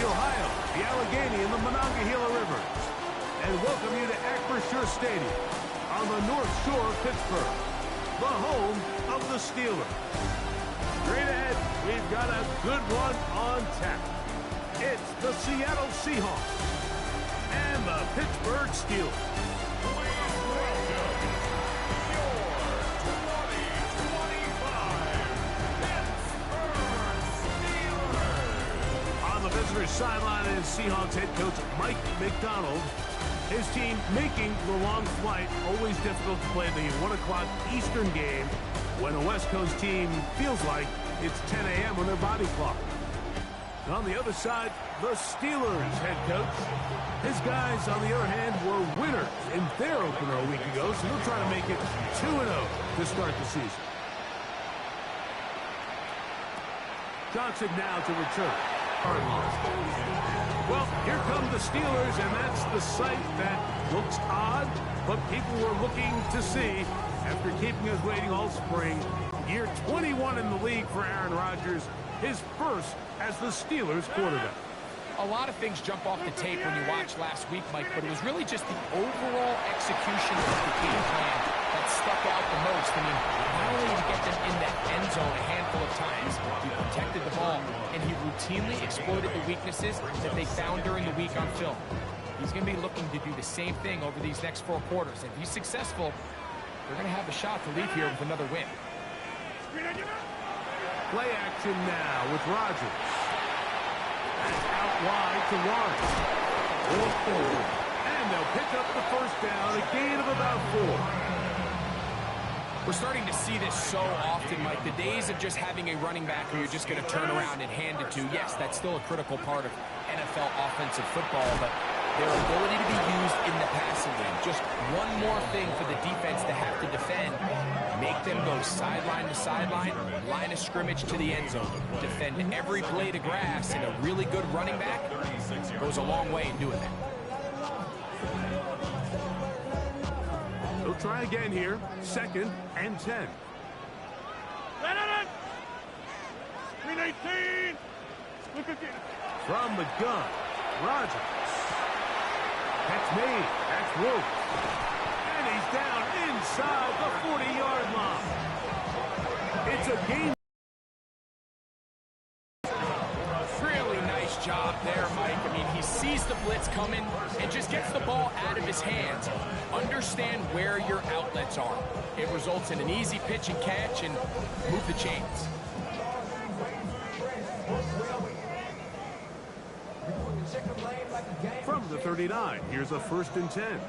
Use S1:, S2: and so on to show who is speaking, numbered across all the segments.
S1: Ohio, the Allegheny and the Monongahela Rivers, and welcome you to Acrisure Stadium on the North Shore of Pittsburgh, the home of the Steelers. Straight ahead, we've got a good one on tap. It's the Seattle Seahawks and the Pittsburgh Steelers. Visitor's sideline is Seahawks head coach Mike McDonald. His team making the long flight. Always difficult to play the 1 o'clock Eastern game when a West Coast team feels like it's 10 a.m. on their body clock. And on the other side, the Steelers head coach. His guys, on the other hand, were winners in their opener a week ago, so they'll try to make it 2-0 to start the season. Johnson now to return. Well, here come the Steelers, and that's the sight that looks odd, but people were looking to see after keeping us waiting all spring. Year 21 in the league for Aaron Rodgers, his first as the Steelers quarterback.
S2: A lot of things jump off the tape when you watch last week, Mike, but it was really just the overall execution of the game plan that stuck out the most. I mean, not only did he get them in that end zone a handful of times, he protected the ball, and he routinely exploited the weaknesses that they found during the week on film. He's going to be looking to do the same thing over these next 4 quarters. If he's successful, they're going to have a shot to leave here with another win.
S1: Play action now with Rodgers. That's out wide to Warren. And they'll pick up the first down, a gain of about 4.
S2: We're starting to see this so often, Mike. The days of just having a running back who you're just going to turn around and hand it to, yes, that's still a critical part of NFL offensive football, but their ability to be used in the passing game, just one more thing for the defense to have to defend, make them go sideline to sideline, line of scrimmage to the end zone, defend every blade of grass, and a really good running back goes a long way in doing that.
S1: They'll try again here. 2nd and 10.
S3: 319.
S1: From the gun, Rodgers. That's me. That's Wolf. And he's down inside the 40-yard line. It's a game.
S2: Really nice job there, Mike. I mean, he sees the blitz coming and just gets the ball out of his hands. Understand where your outlets are. It results in an easy pitch and catch and move the chains.
S1: From the 39, here's a 1st and 10.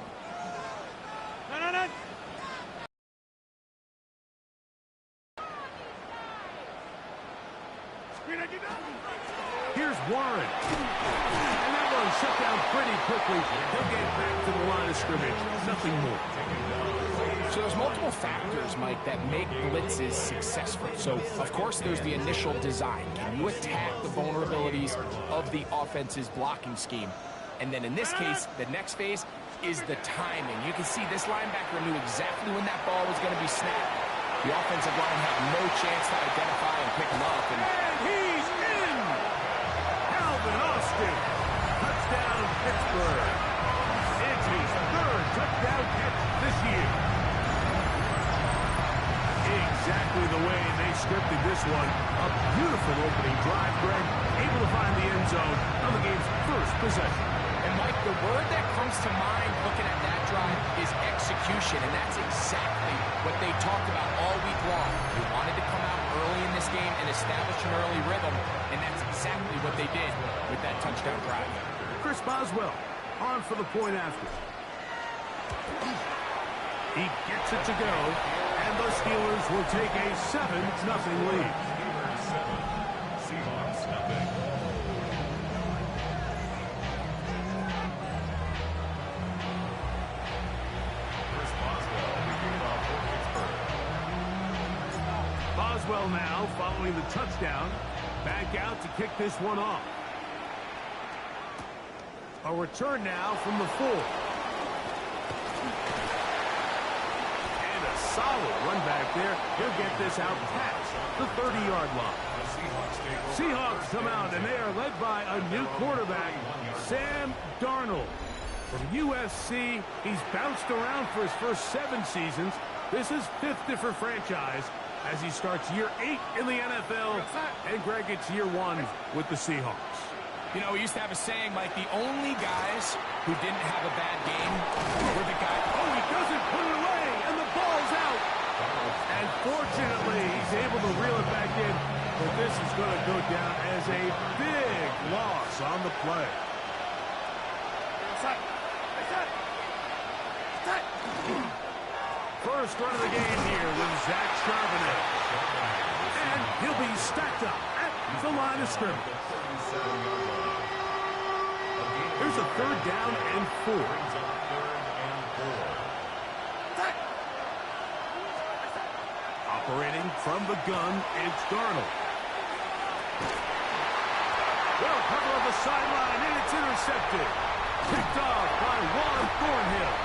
S1: Here's Warren. And that one shut down pretty quickly. He'll get back to the line of scrimmage. Nothing more.
S2: So there's multiple factors, Mike, that make blitzes successful. So, of course, there's the initial design. Can you attack the vulnerabilities of the offense's blocking scheme? And then in this case, the next phase is the timing. You can see this linebacker knew exactly when that ball was going to be snapped. The offensive line had no chance to identify and pick him up.
S1: And he's in! Calvin Austin. Touchdown, Pittsburgh. It's his 3rd touchdown catch this year. Exactly the way they scripted this one. A beautiful opening drive, Greg. Able to find the end zone on the game's first possession.
S2: And, Mike, the word that comes to mind looking at that drive is execution, and that's exactly what they talked about all week long. They wanted to come out early in this game and establish an early rhythm, and that's exactly what they did with that touchdown drive.
S1: Chris Boswell on for the point after. He gets it to go, and the Steelers will take a 7-0 lead. Boswell now following the touchdown. Back out to kick this one off. A return now from the 4. And a solid run back there. He'll get this out past the 30-yard line. Seahawks come out, and they are led by a new quarterback, Sam Darnold. From USC, he's bounced around for his first 7 seasons. This is 5th different franchise as he starts year 8 in the NFL. And Greg, it's year 1 with the Seahawks.
S2: You know, we used to have a saying, Mike, the only guys who didn't have a bad game were the guys.
S1: Oh, he doesn't put it away, and the ball's out. And fortunately, he's able to reel it back in. But this is going to go down as a big loss on the play. First run of the game here with Zach Charbonnet. And he'll be stacked up at the line of scrimmage. Here's a 3rd down and 4. Operating from the gun, it's Darnold. Well, cover on the sideline, and it's intercepted. Picked off by Juan Thornhill.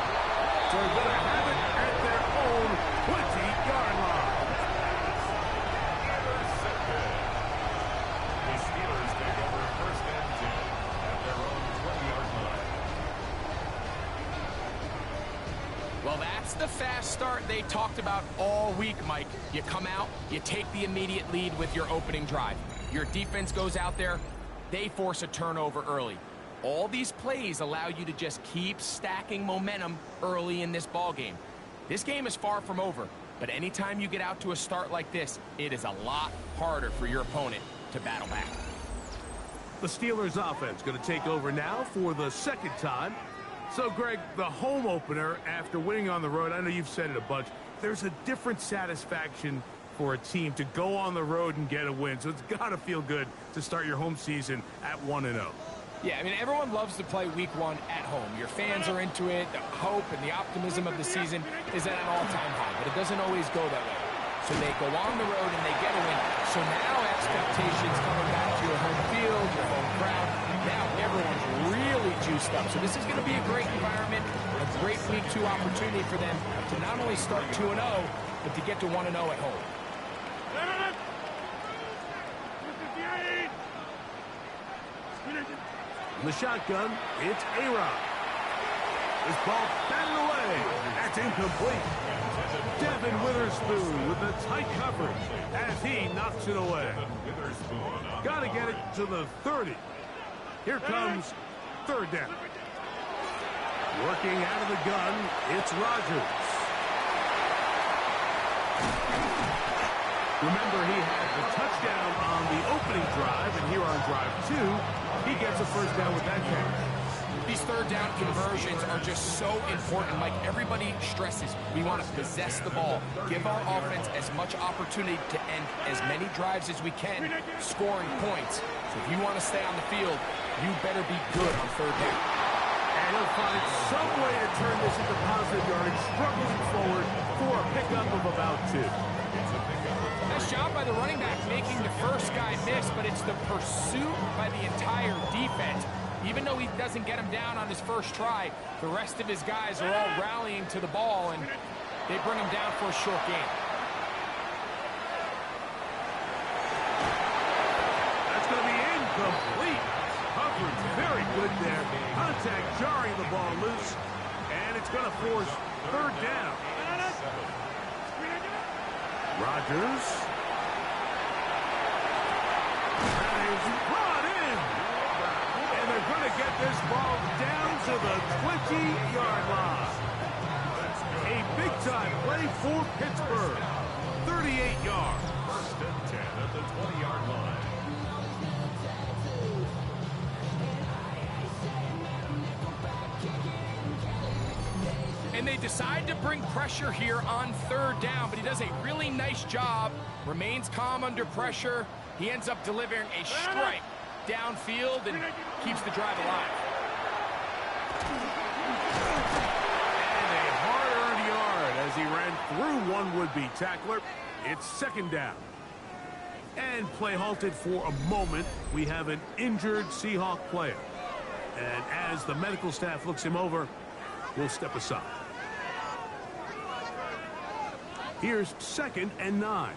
S1: So they're going to have it at their own 20-yard line.
S3: The Steelers take over 1st and 10 at their own 20-yard line.
S2: Well, that's the fast start they talked about all week, Mike. You come out, you take the immediate lead with your opening drive. Your defense goes out there, they force a turnover early. All these plays allow you to just keep stacking momentum early in this ball game. This game is far from over, but anytime you get out to a start like this, it is a lot harder for your opponent to battle back.
S1: The Steelers offense going to take over now for the 2nd time. So, Greg, the home opener after winning on the road, I know you've said it a bunch, there's a different satisfaction for a team to go on the road and get a win. So it's got to feel good to start your home season at 1-0.
S2: Yeah, I mean, everyone loves to play week 1 at home. Your fans are into it. The hope and the optimism of the season is at an all-time high, but it doesn't always go that way. So they go on the road and they get a win. So now expectations coming back to your home field, your home crowd. Now everyone's really juiced up. So this is going to be a great environment, a great week 2 opportunity for them to not only start 2-0, but to get to 1-0 at home.
S1: In the shotgun, it's A-Rod. This ball batted away. That's incomplete. Devin Witherspoon with the tight coverage as he knocks it away. Got to get it to the 30. Here comes 3rd down. Working out of the gun, it's Rodgers. Remember, he had the touchdown on the opening drive, and here on drive 2, he gets a 1st down with that catch.
S2: These 3rd down conversions are just so important. Like everybody stresses, we want to possess the ball, give our offense as much opportunity to end as many drives as we can, scoring points. So if you want to stay on the field, you better be good on 3rd down.
S1: And he'll find some way to turn this into positive yardage, struggling forward for a pickup of about 2.
S2: Nice job by the running back making the first guy miss, but it's the pursuit by the entire defense. Even though he doesn't get him down on his first try, the rest of his guys are all rallying to the ball, and they bring him down for a short gain.
S1: That's going to be incomplete. Coverage very good there. Contact jarring the ball loose, and it's going to force 3rd down. Rodgers. That is brought in. And they're going to get this ball down to the 20-yard line. A big-time play for Pittsburgh. 38 yards.
S3: 1st and 10 at the 20-yard line.
S2: And they decide to bring pressure here on 3rd down, but he does a really nice job, remains calm under pressure. He ends up delivering a strike downfield and keeps the drive alive.
S1: And a hard-earned yard as he ran through one would-be tackler. It's 2nd down. And play halted for a moment. We have an injured Seahawk player. And as the medical staff looks him over, we'll step aside. Here's 2nd and 9.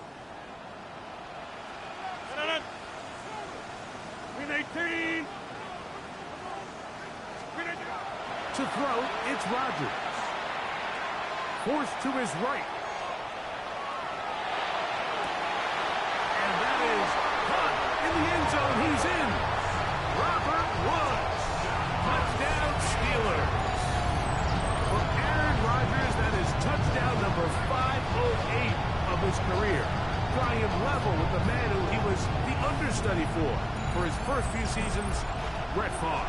S1: To throw, it's Rodgers. Forced to his right. And that is caught in the end zone. He's in. Robert Woods. Touchdown Steelers. For Aaron Rodgers, that is touchdown number 508 of his career. Drawing him level with the man who he was the understudy for his first few seasons, Brett Favre.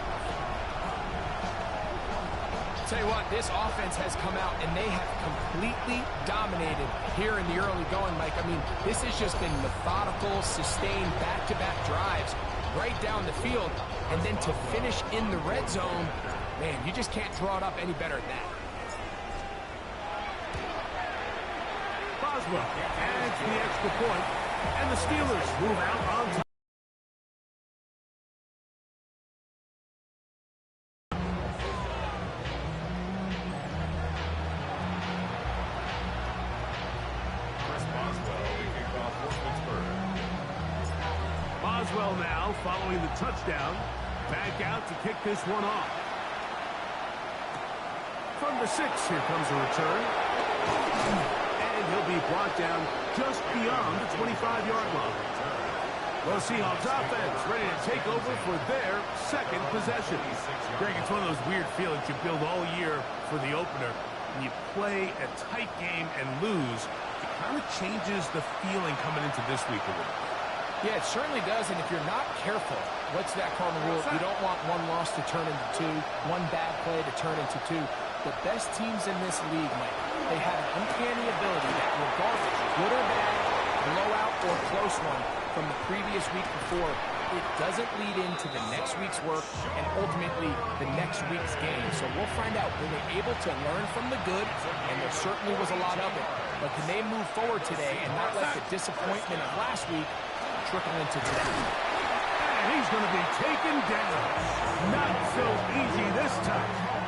S2: Tell you what, this offense has come out and they have completely dominated here in the early going, Mike. I mean, this has just been methodical, sustained, back-to-back drives right down the field. And then to finish in the red zone, man, you just can't draw it up any better than that.
S1: Boswell adds the extra point, and the Steelers move out on top. Boswell now following the touchdown. Back out to kick this one off. From the 6, here comes a return. And he'll be brought down just beyond the 25-yard line. Well, Seahawks offense ready to take over for their 2nd possession. Greg, it's one of those weird feelings you build all year for the opener. When you play a tight game and lose, it kind of changes the feeling coming into this week a little.
S2: Yeah, it certainly does, and if you're not careful, what's that cardinal rule? You don't want one loss to turn into 2, one bad play to turn into 2. The best teams in this league, Mike, they have an uncanny ability that regardless, good or bad, blowout or close one from the previous week before, it doesn't lead into the next week's work and ultimately the next week's game. So we'll find out, were they able to learn from the good, and there certainly was a lot of it, but can they move forward today and not let the disappointment of last week trickle into today?
S1: And he's going to be taken down. Not so easy this time.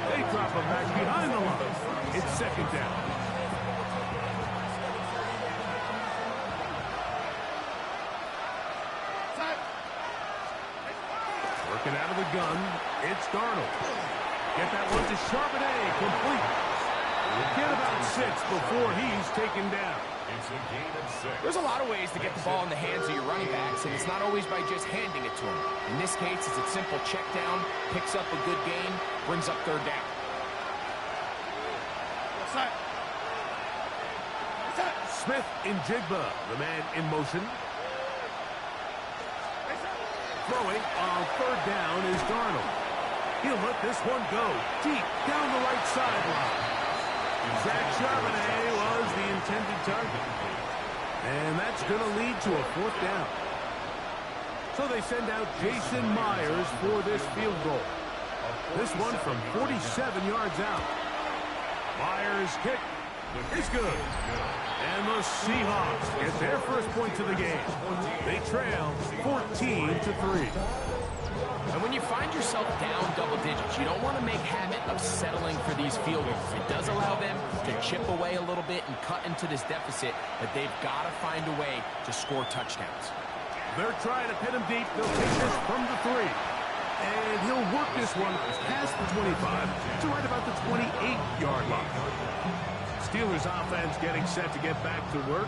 S1: They drop him back behind the line. It's 2nd down. Working out of the gun, it's Darnold. Get that one to Charbonnet, complete. Get about 6 before he's taken down.
S3: It's a gain of 6.
S2: There's a lot of ways to get the ball in the hands of your running backs, and it's not always by just handing it to them. In this case, it's a simple check down, picks up a good gain, brings up 3rd down.
S1: Smith in Jigba, the man in motion. Throwing on 3rd down is Darnold. He'll let this one go deep down the right sideline. Zach Charbonnet was the intended target. And that's going to lead to a 4th down. So they send out Jason Myers for this field goal. This one from 47 yards out. Myers' kick is good. And the Seahawks get their first points of the game. They trail 14-3.
S2: And when you find yourself down double digits, you don't want to make habit of settling for these field goals. It does allow them to chip away a little bit and cut into this deficit, but they've got to find a way to score touchdowns.
S1: They're trying to pin him deep. They'll take this from the 3. And he'll work this one past the 25 to right about the 28-yard line. Steelers offense getting set to get back to work.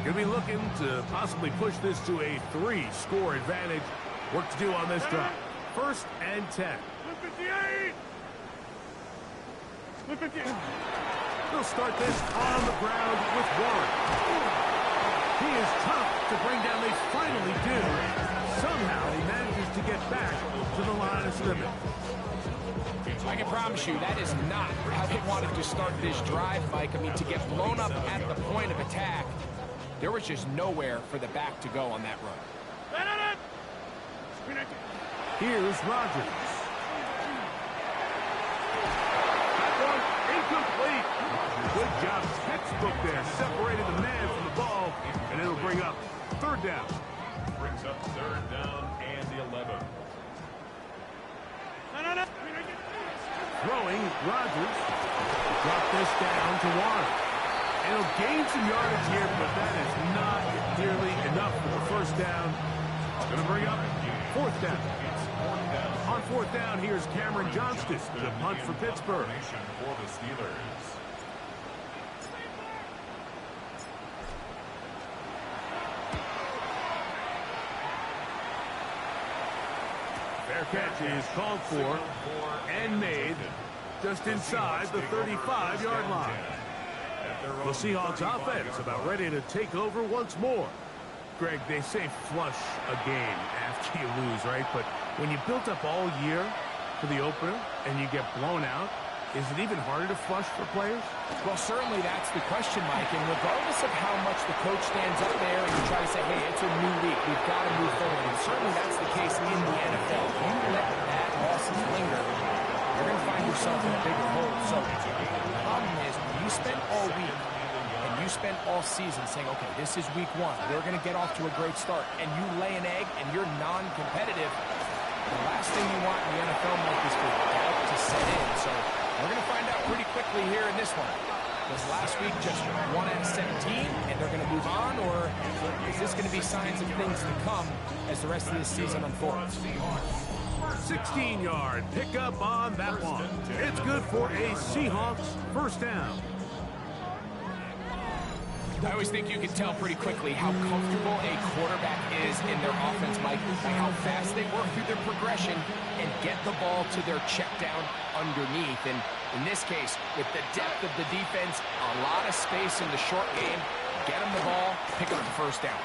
S1: Going to be looking to possibly push this to a 3-score advantage. Work to do on this drive. 1st and 10. They'll start this on the ground with Warren. He is tough to bring down. They finally do. Somehow he manages to get back to the line of scrimmage.
S2: I can promise you that is not how they wanted to start this drive, Mike. I mean, to get blown up at the point of attack, there was just nowhere for the back to go on that run.
S1: Here's Rodgers. That one incomplete. Good job, textbook there, separating the man from the ball, and it'll bring up 3rd down.
S3: Brings up 3rd down and the 11.
S1: Throwing, Rodgers. Drop this down to Warren. And he'll gain some yardage here, but that is not nearly enough for the first down. Going to bring up fourth down. On fourth down, here's Cameron Johnston, the punt for Pittsburgh.
S3: For the Steelers.
S1: Fair catch is called for and made just inside the 35-yard line. The Seahawks offense about ready to take over once more. Greg, they say flush a game after you lose, right? But when you built up all year for the opener and you get blown out, is it even harder to flush for players?
S2: Well, certainly that's the question, Mike. And regardless of how much the coach stands up there and you try to say, hey, it's a new week, we've got to move forward. And certainly that's the case in the NFL. If you let that losses linger, you're going to find yourself in a bigger hole. So the problem is when you spend all week and you spend all season saying, okay, this is week one, we're going to get off to a great start, and you lay an egg and you're non-competitive, the last thing you want in the NFL, Mike, is for doubt to set in. So we're going to find out pretty quickly here in this one. Was last week just 1 out of 17 and they're going to move on, or is this going to be signs of things to come as the rest of this season unfolds?
S1: 16-yard pickup on that one. It's good for a Seahawks first down.
S2: I always think you can tell pretty quickly how comfortable a quarterback is in their offense, Mike, by how fast they work through their progression and get the ball to their check down underneath. And in this case, with the depth of the defense, a lot of space in the short game, get them the ball, pick up the first down.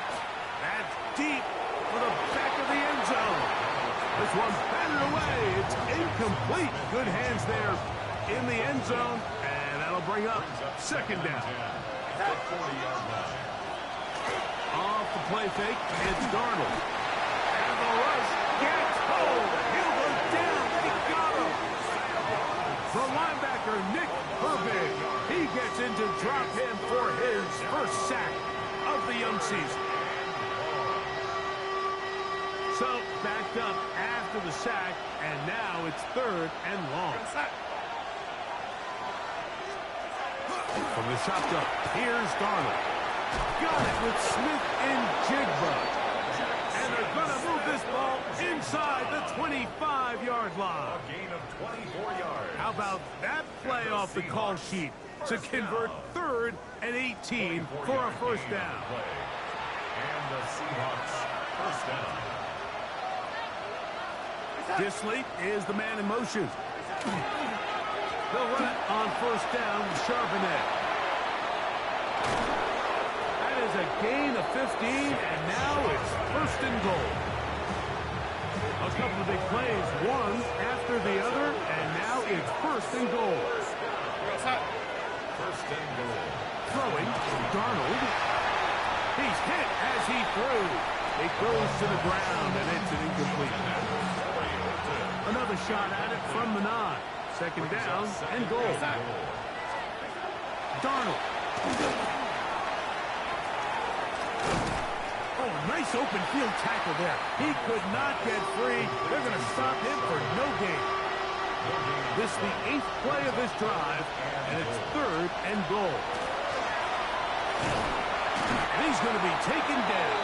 S1: That's deep for the back of the end zone. This one's batted away. It's incomplete. Good hands there in the end zone, and that'll bring up second down. Off the play fake, it's Darnold. And the rush gets hold. He'll go down. They got him. The linebacker, Nick Herbig. He gets into drop him for his first sack of the young season. So, backed up after the sack, and now it's third and long. From the shotgun, here's Darnold. Got it with Smith and Jigba. And they're going to move this ball inside the 25-yard line.
S3: A gain of 24 yards.
S1: How about that play off the call sheet to convert third and 18 for a first down?
S3: And the Seahawks first down.
S1: Disley is the man in motion. They'll run it on first down with Charbonnet. That is a gain of 15, and now it's first and goal. A couple of big plays, one after the other, and now it's first and goal.
S3: First and goal.
S1: Throwing, Darnold. He's hit as he threw. It goes to the ground, and it's an incomplete. Another shot at it from the 9. Second down and goal. Darnold. Oh, nice open field tackle there. He could not get free. They're going to stop him for no gain. This is the 8th play of this drive, and it's third and goal. And he's going to be taken down.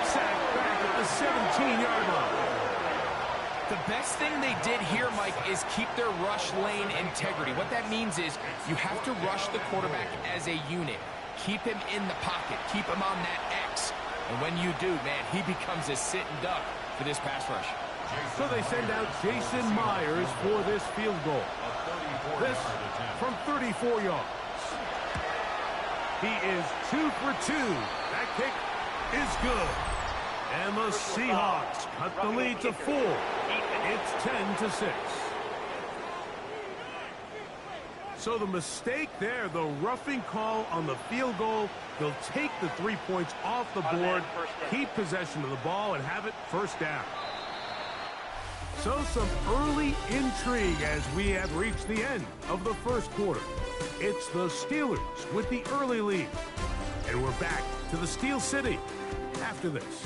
S1: Sacked back at the 17-yard line.
S2: The best thing they did here, Mike, is keep their rush lane integrity. What that means is you have to rush the quarterback as a unit. Keep him in the pocket. Keep him on that X. And when you do, man, he becomes a sitting duck for this pass rush.
S1: So they send out Jason Myers for this field goal. This from 34 yards. He is 2 for 2. That kick is good. And the Seahawks cut the lead to 4. It's 10-6. So the mistake there, the roughing call on the field goal, they'll take the 3 points off the board, keep possession of the ball, and have it first down. So some early intrigue as we have reached the end of the first quarter. It's the Steelers with the early lead. And we're back to the Steel City after this.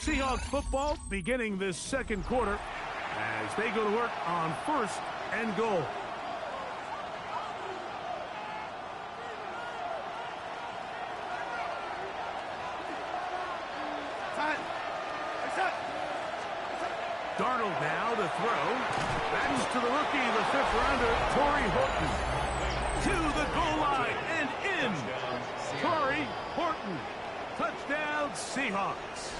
S1: Seahawks football beginning this second quarter as they go to work on 1st and goal. Darnold now to throw. That's to the rookie, the 5th rounder, Torrey Horton. To the goal line and in. Torrey Horton. Touchdown, Seahawks.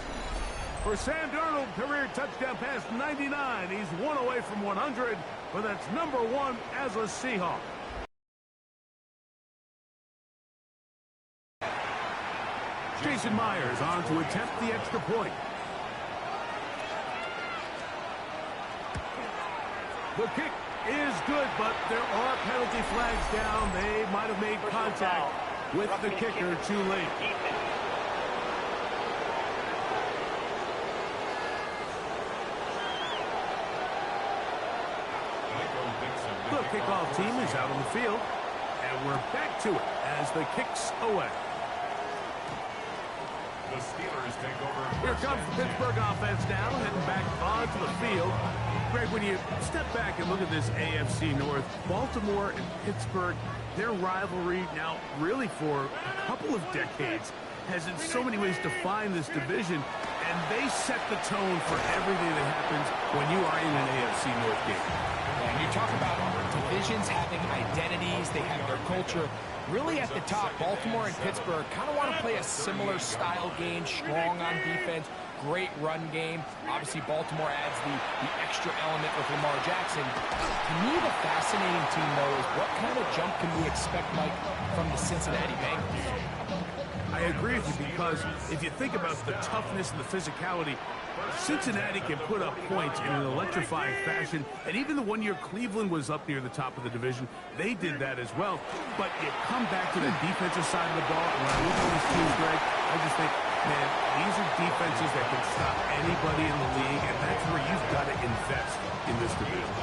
S1: For Sam Darnold, career touchdown pass 99. He's one away from 100, but that's number 1 as a Seahawk. Jason Myers on to attempt the extra point. The kick is good, but there are penalty flags down. They might have made contact with the kicker too late. The kickoff team is out on the field, and we're back to it as the kick's away.
S3: The Steelers take over.
S1: Here comes the Pittsburgh offense now, heading back onto the field. Greg, when you step back and look at this AFC North, Baltimore and Pittsburgh, their rivalry now really for a couple of decades has in so many ways defined this division, and they set the tone for everything that happens when you are in an AFC North game.
S2: And you talk about divisions having identities, they have their culture. Really at the top, Baltimore and Pittsburgh kind of want to play a similar style game, strong on defense, great run game. Obviously, Baltimore adds the extra element with Lamar Jackson. To me, the fascinating team, though, is what kind of jump can we expect, Mike, from the Cincinnati Bengals?
S1: I agree with you, because if you think about the toughness and the physicality, Cincinnati can put up points in an electrifying fashion, and even the 1 year Cleveland was up near the top of the division, they did that as well. But you come back to the defensive side of the ball, and when I look at these teams, Greg, I just think, man, these are defenses that can stop anybody in the league, and that's where you've got to invest in this division.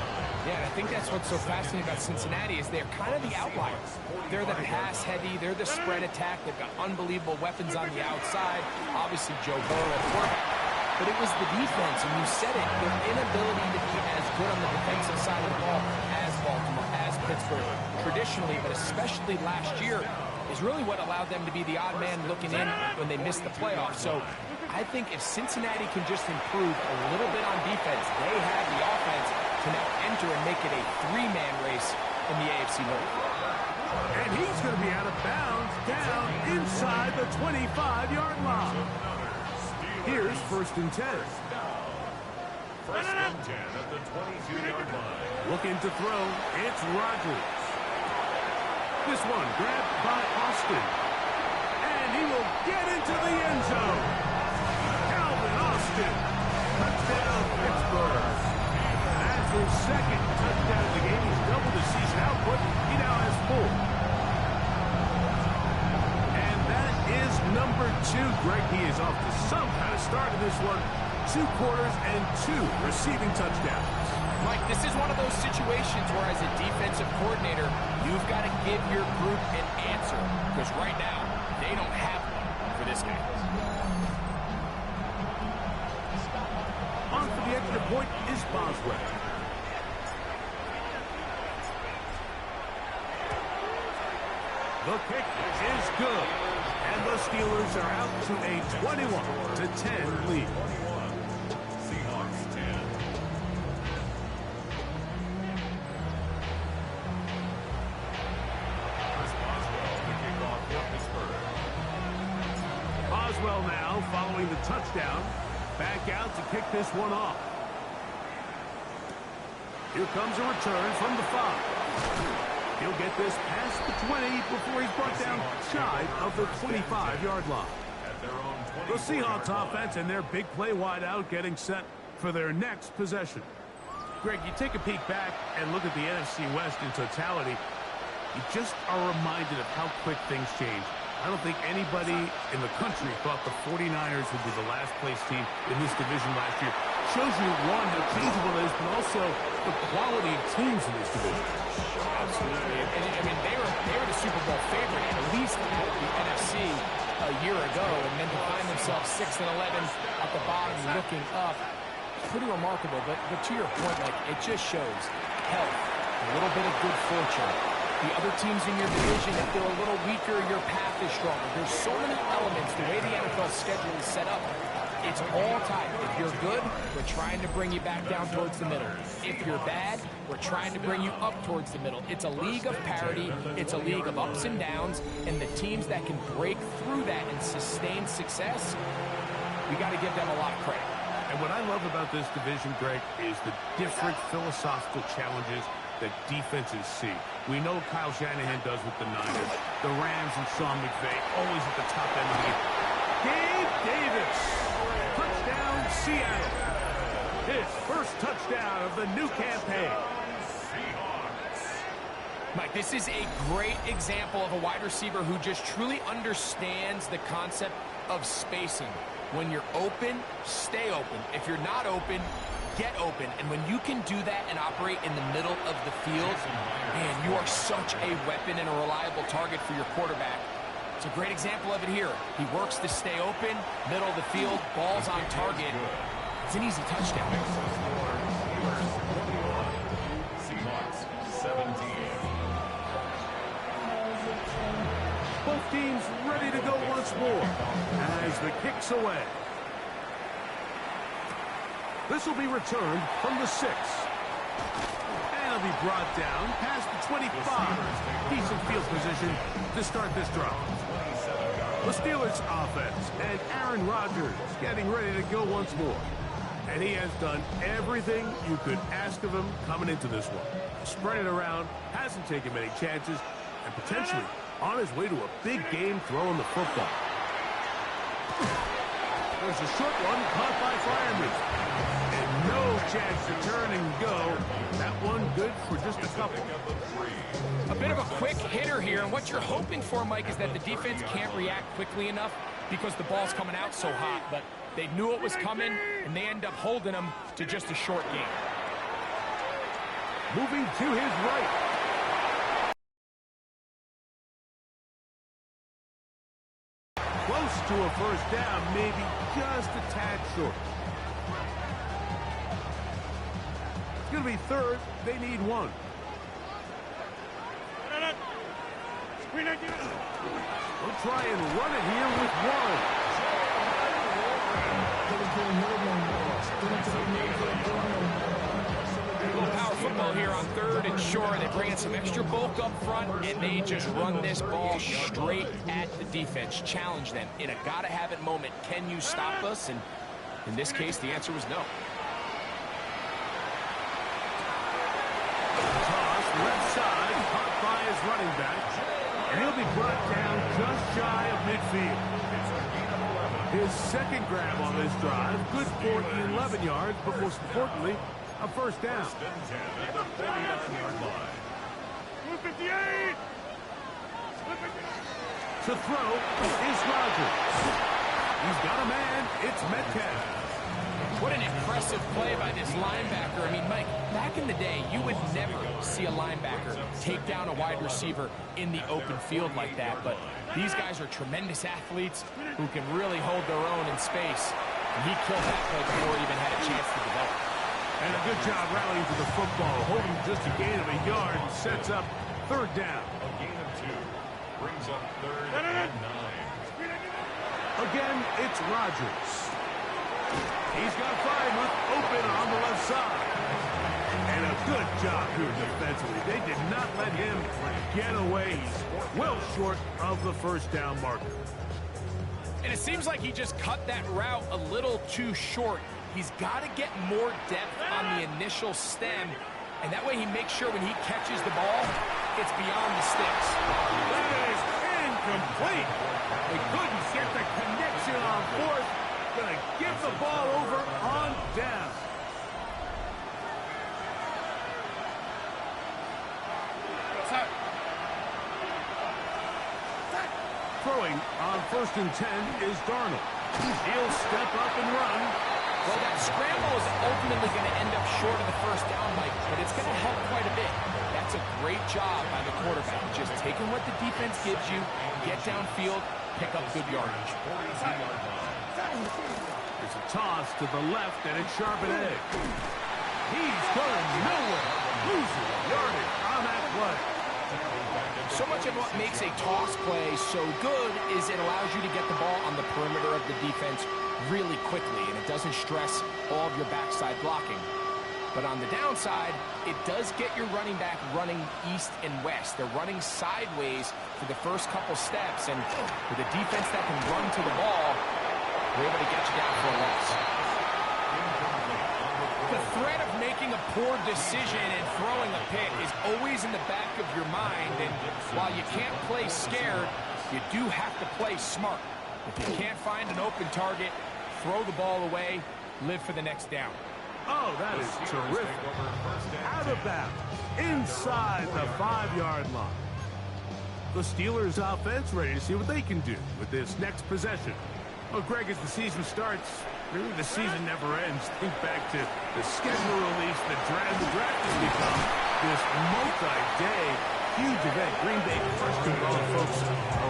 S2: Yeah, and I think that's what's so fascinating about Cincinnati is they're kind of the outliers. They're the pass-heavy, they're the spread attack. They've got unbelievable weapons on the outside. Obviously, Joe Burrow at quarterback. But it was the defense, and you said it, their inability to be as good on the defensive side of the ball as Baltimore, as Pittsburgh, traditionally, but especially last year, is really what allowed them to be the odd man looking in when they missed the playoffs. So I think if Cincinnati can just improve a little bit on defense, they have the offense to now enter and make it a 3-man race in the AFC North.
S1: And he's going to be out of bounds down inside the 25-yard line. Here's 1st and 10.
S3: 1st and 10 at the 22-yard line.
S1: Looking to throw, it's Rodgers. This one grabbed by Austin. And he will get into the end zone. Calvin Austin. Touchdown, Pittsburgh. That's his 2nd touchdown of the game. He's doubled his season output. He now has 4. Number 2, Greg, he is off to some kind of start in this one. 2 quarters and 2 receiving touchdowns.
S2: Mike, this is one of those situations where as a defensive coordinator, you've got to give your group an answer. Because right now, they don't have one for this guy.
S1: On for the extra point is Boswell. The kick is good. And the Steelers are out to a 21-10 lead.
S3: Seahawks 10.
S1: Boswell now following the touchdown. Back out to kick this one off. Here comes a return from the 5. He'll get this past the 20 before he's brought down shy of the 25-yard line. The Seahawks offense and their big play wideout getting set for their next possession. Greg, you take a peek back and look at the NFC West in totality, you just are reminded of how quick things change. I don't think anybody in the country thought the 49ers would be the last place team in this division last year. Shows you, one, how changeable it is, but also the quality of teams in this division.
S2: Absolutely. And, I mean, they were the Super Bowl favorite, at least the NFC a year ago, and then to find themselves 6-11 at the bottom looking up. Pretty remarkable, but to your point, like, it just shows health, a little bit of good fortune. The other teams in your division, if they're a little weaker, your path is stronger. There's so many elements, the way the NFL schedule is set up. It's all tied. If you're good, we're trying to bring you back down towards the middle. If you're bad, we're trying to bring you up towards the middle. It's a league of parity. It's a league of ups and downs. And the teams that can break through that and sustain success, we got to give them a lot of credit.
S1: And what I love about this division, Greg, is the different philosophical challenges that defenses see. We know Kyle Shanahan does with the Niners. The Rams and Sean McVay always at the top end of the game. Gabe Davis, touchdown Seattle. His first touchdown of the new campaign.
S2: Mike, this is a great example of a wide receiver who just truly understands the concept of spacing. When you're open, stay open. If you're not open, get open. And when you can do that and operate in the middle of the field, man, you are such a weapon and a reliable target for your quarterback. It's a great example of it here. He works to stay open, middle of the field, ball's on target. It's an easy touchdown.
S3: Seahawks 17.
S1: Both teams ready to go once more as the kick's away. This will be returned from the 6. And it'll be brought down past the 25. Decent field position to start this drive. The Steelers offense and Aaron Rodgers getting ready to go once more. And he has done everything you could ask of him coming into this one. Spread it around, hasn't taken many chances, and potentially on his way to a big game throwing the football. There's a short one caught by Freiermuth. And no chance to turn and go. That one good for just a couple.
S2: A bit of a quick hitter here, and what you're hoping for, Mike, is that the defense can't react quickly enough because the ball's coming out so hot. But they knew it was coming, and they end up holding them to just a short game.
S1: Moving to his right. Close to a first down, maybe just a tad short. It's going to be third. They need one. We'll try and run it here with one.
S2: A little power football here on third and short. They bring in some extra bulk up front, and they just run this ball straight at the defense. Challenge them in a gotta-have-it moment. Can you stop us? And in this case, the answer was no.
S1: Toss left side, caught by his running back. And he'll be brought down just shy of midfield. His second grab on this drive, good for 11 yards, but most importantly, a first down.
S3: 258.
S1: To throw is Rodgers. He's got a man. It's Metcalf.
S2: What an impressive play by this linebacker. I mean, Mike, back in the day, you would never see a linebacker take down a wide receiver in the open field like that. But these guys are tremendous athletes who can really hold their own in space. And he killed that play before he even had a chance to develop.
S1: And a good job rallying to the football, holding just a gain of a yard, and sets up third down.
S3: A gain of 2 brings up third and 9.
S1: Again, it's Rodgers. He's got Freiermuth open on the left side. And a good job here defensively. They did not let him get away. He's well short of the first down marker.
S2: And it seems like he just cut that route a little too short. He's got to get more depth on the initial stem, and that way he makes sure when he catches the ball, it's beyond the sticks.
S1: That is incomplete. They couldn't get the connection on fourth. Gonna give the ball over on down. Throwing on 1st and 10 is Darnold. He'll step up and run.
S2: Well, that scramble is ultimately going to end up short of the first down, Mike, but it's going to help quite a bit. That's a great job by the quarterback. Just taking what the defense gives you, get downfield, pick up good yardage.
S1: It's a toss to the left, and it's sharp and edge. He's going nowhere. Losing yardage on that play.
S2: So much of what makes a toss play so good is it allows you to get the ball on the perimeter of the defense really quickly, and it doesn't stress all of your backside blocking. But on the downside, it does get your running back running east and west. They're running sideways for the first couple steps, and with a defense that can run to the ball, they're able to get you down for a loss. The threat of making a poor decision and throwing a pick is always in the back of your mind, and while you can't play scared, you do have to play smart. If you can't find an open target, throw the ball away, live for the next down.
S1: Oh, that is terrific. Out of bounds, inside the 5-yard line. The Steelers offense ready to see what they can do with this next possession. Well, Greg, as the season starts, really the season never ends. Think back to the schedule release, the draft. The draft has become this multi-day huge event. Green Bay first to all the folks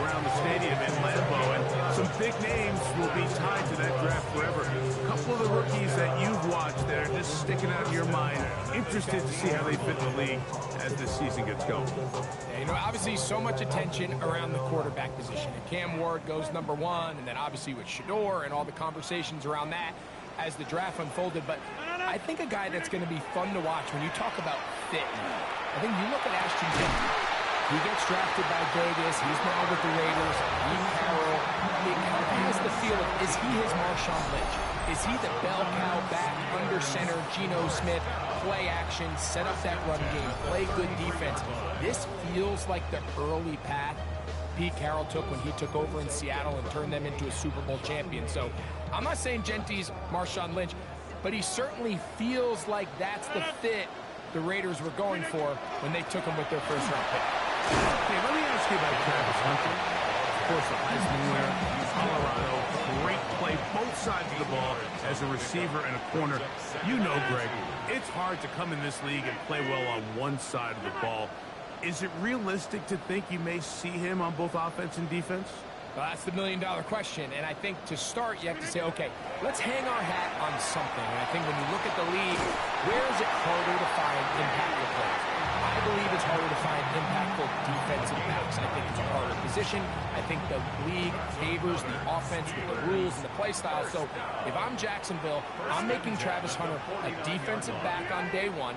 S1: around the stadium in Lambeau, and some big names will be tied to that draft forever. A couple of the rookies that you've watched that are just sticking out in your mind, interested to see how they fit in the league as this season gets going.
S2: Yeah, you know, obviously so much attention around the quarterback position. And Cam Ward goes #1, and then obviously with Shador and all the conversations around that as the draft unfolded. But I think a guy that's going to be fun to watch when you talk about fit. I think you look at Ashton Kutcher. He gets drafted by Vegas. He's now with the Raiders. Pete Carroll. It kind of has the feel of, is he his Marshawn Lynch? Is he the bell cow back under center, Geno Smith, play action, set up that run game, play good defense? This feels like the early path Pete Carroll took when he took over in Seattle and turned them into a Super Bowl champion. So I'm not saying Genty's Marshawn Lynch, but he certainly feels like that's the fit the Raiders were going for when they took him with their first-round pick.
S1: Hey, let me ask you about Travis Hunter. Of course, a Heisman winner, Colorado, great play, both sides of the ball as a receiver and a corner. You know, Greg, it's hard to come in this league and play well on one side of the ball. Is it realistic to think you may see him on both offense and defense?
S2: Well, that's the million-dollar question, and I think to start, you have to say, okay, let's hang our hat on something. And I think when you look at the league, where is it harder to find impactful players? I believe it's harder to find impactful defensive backs. I think it's a harder position. I think the league favors the offense with the rules and the play style. So if I'm Jacksonville, I'm making Travis Hunter a defensive back on day one,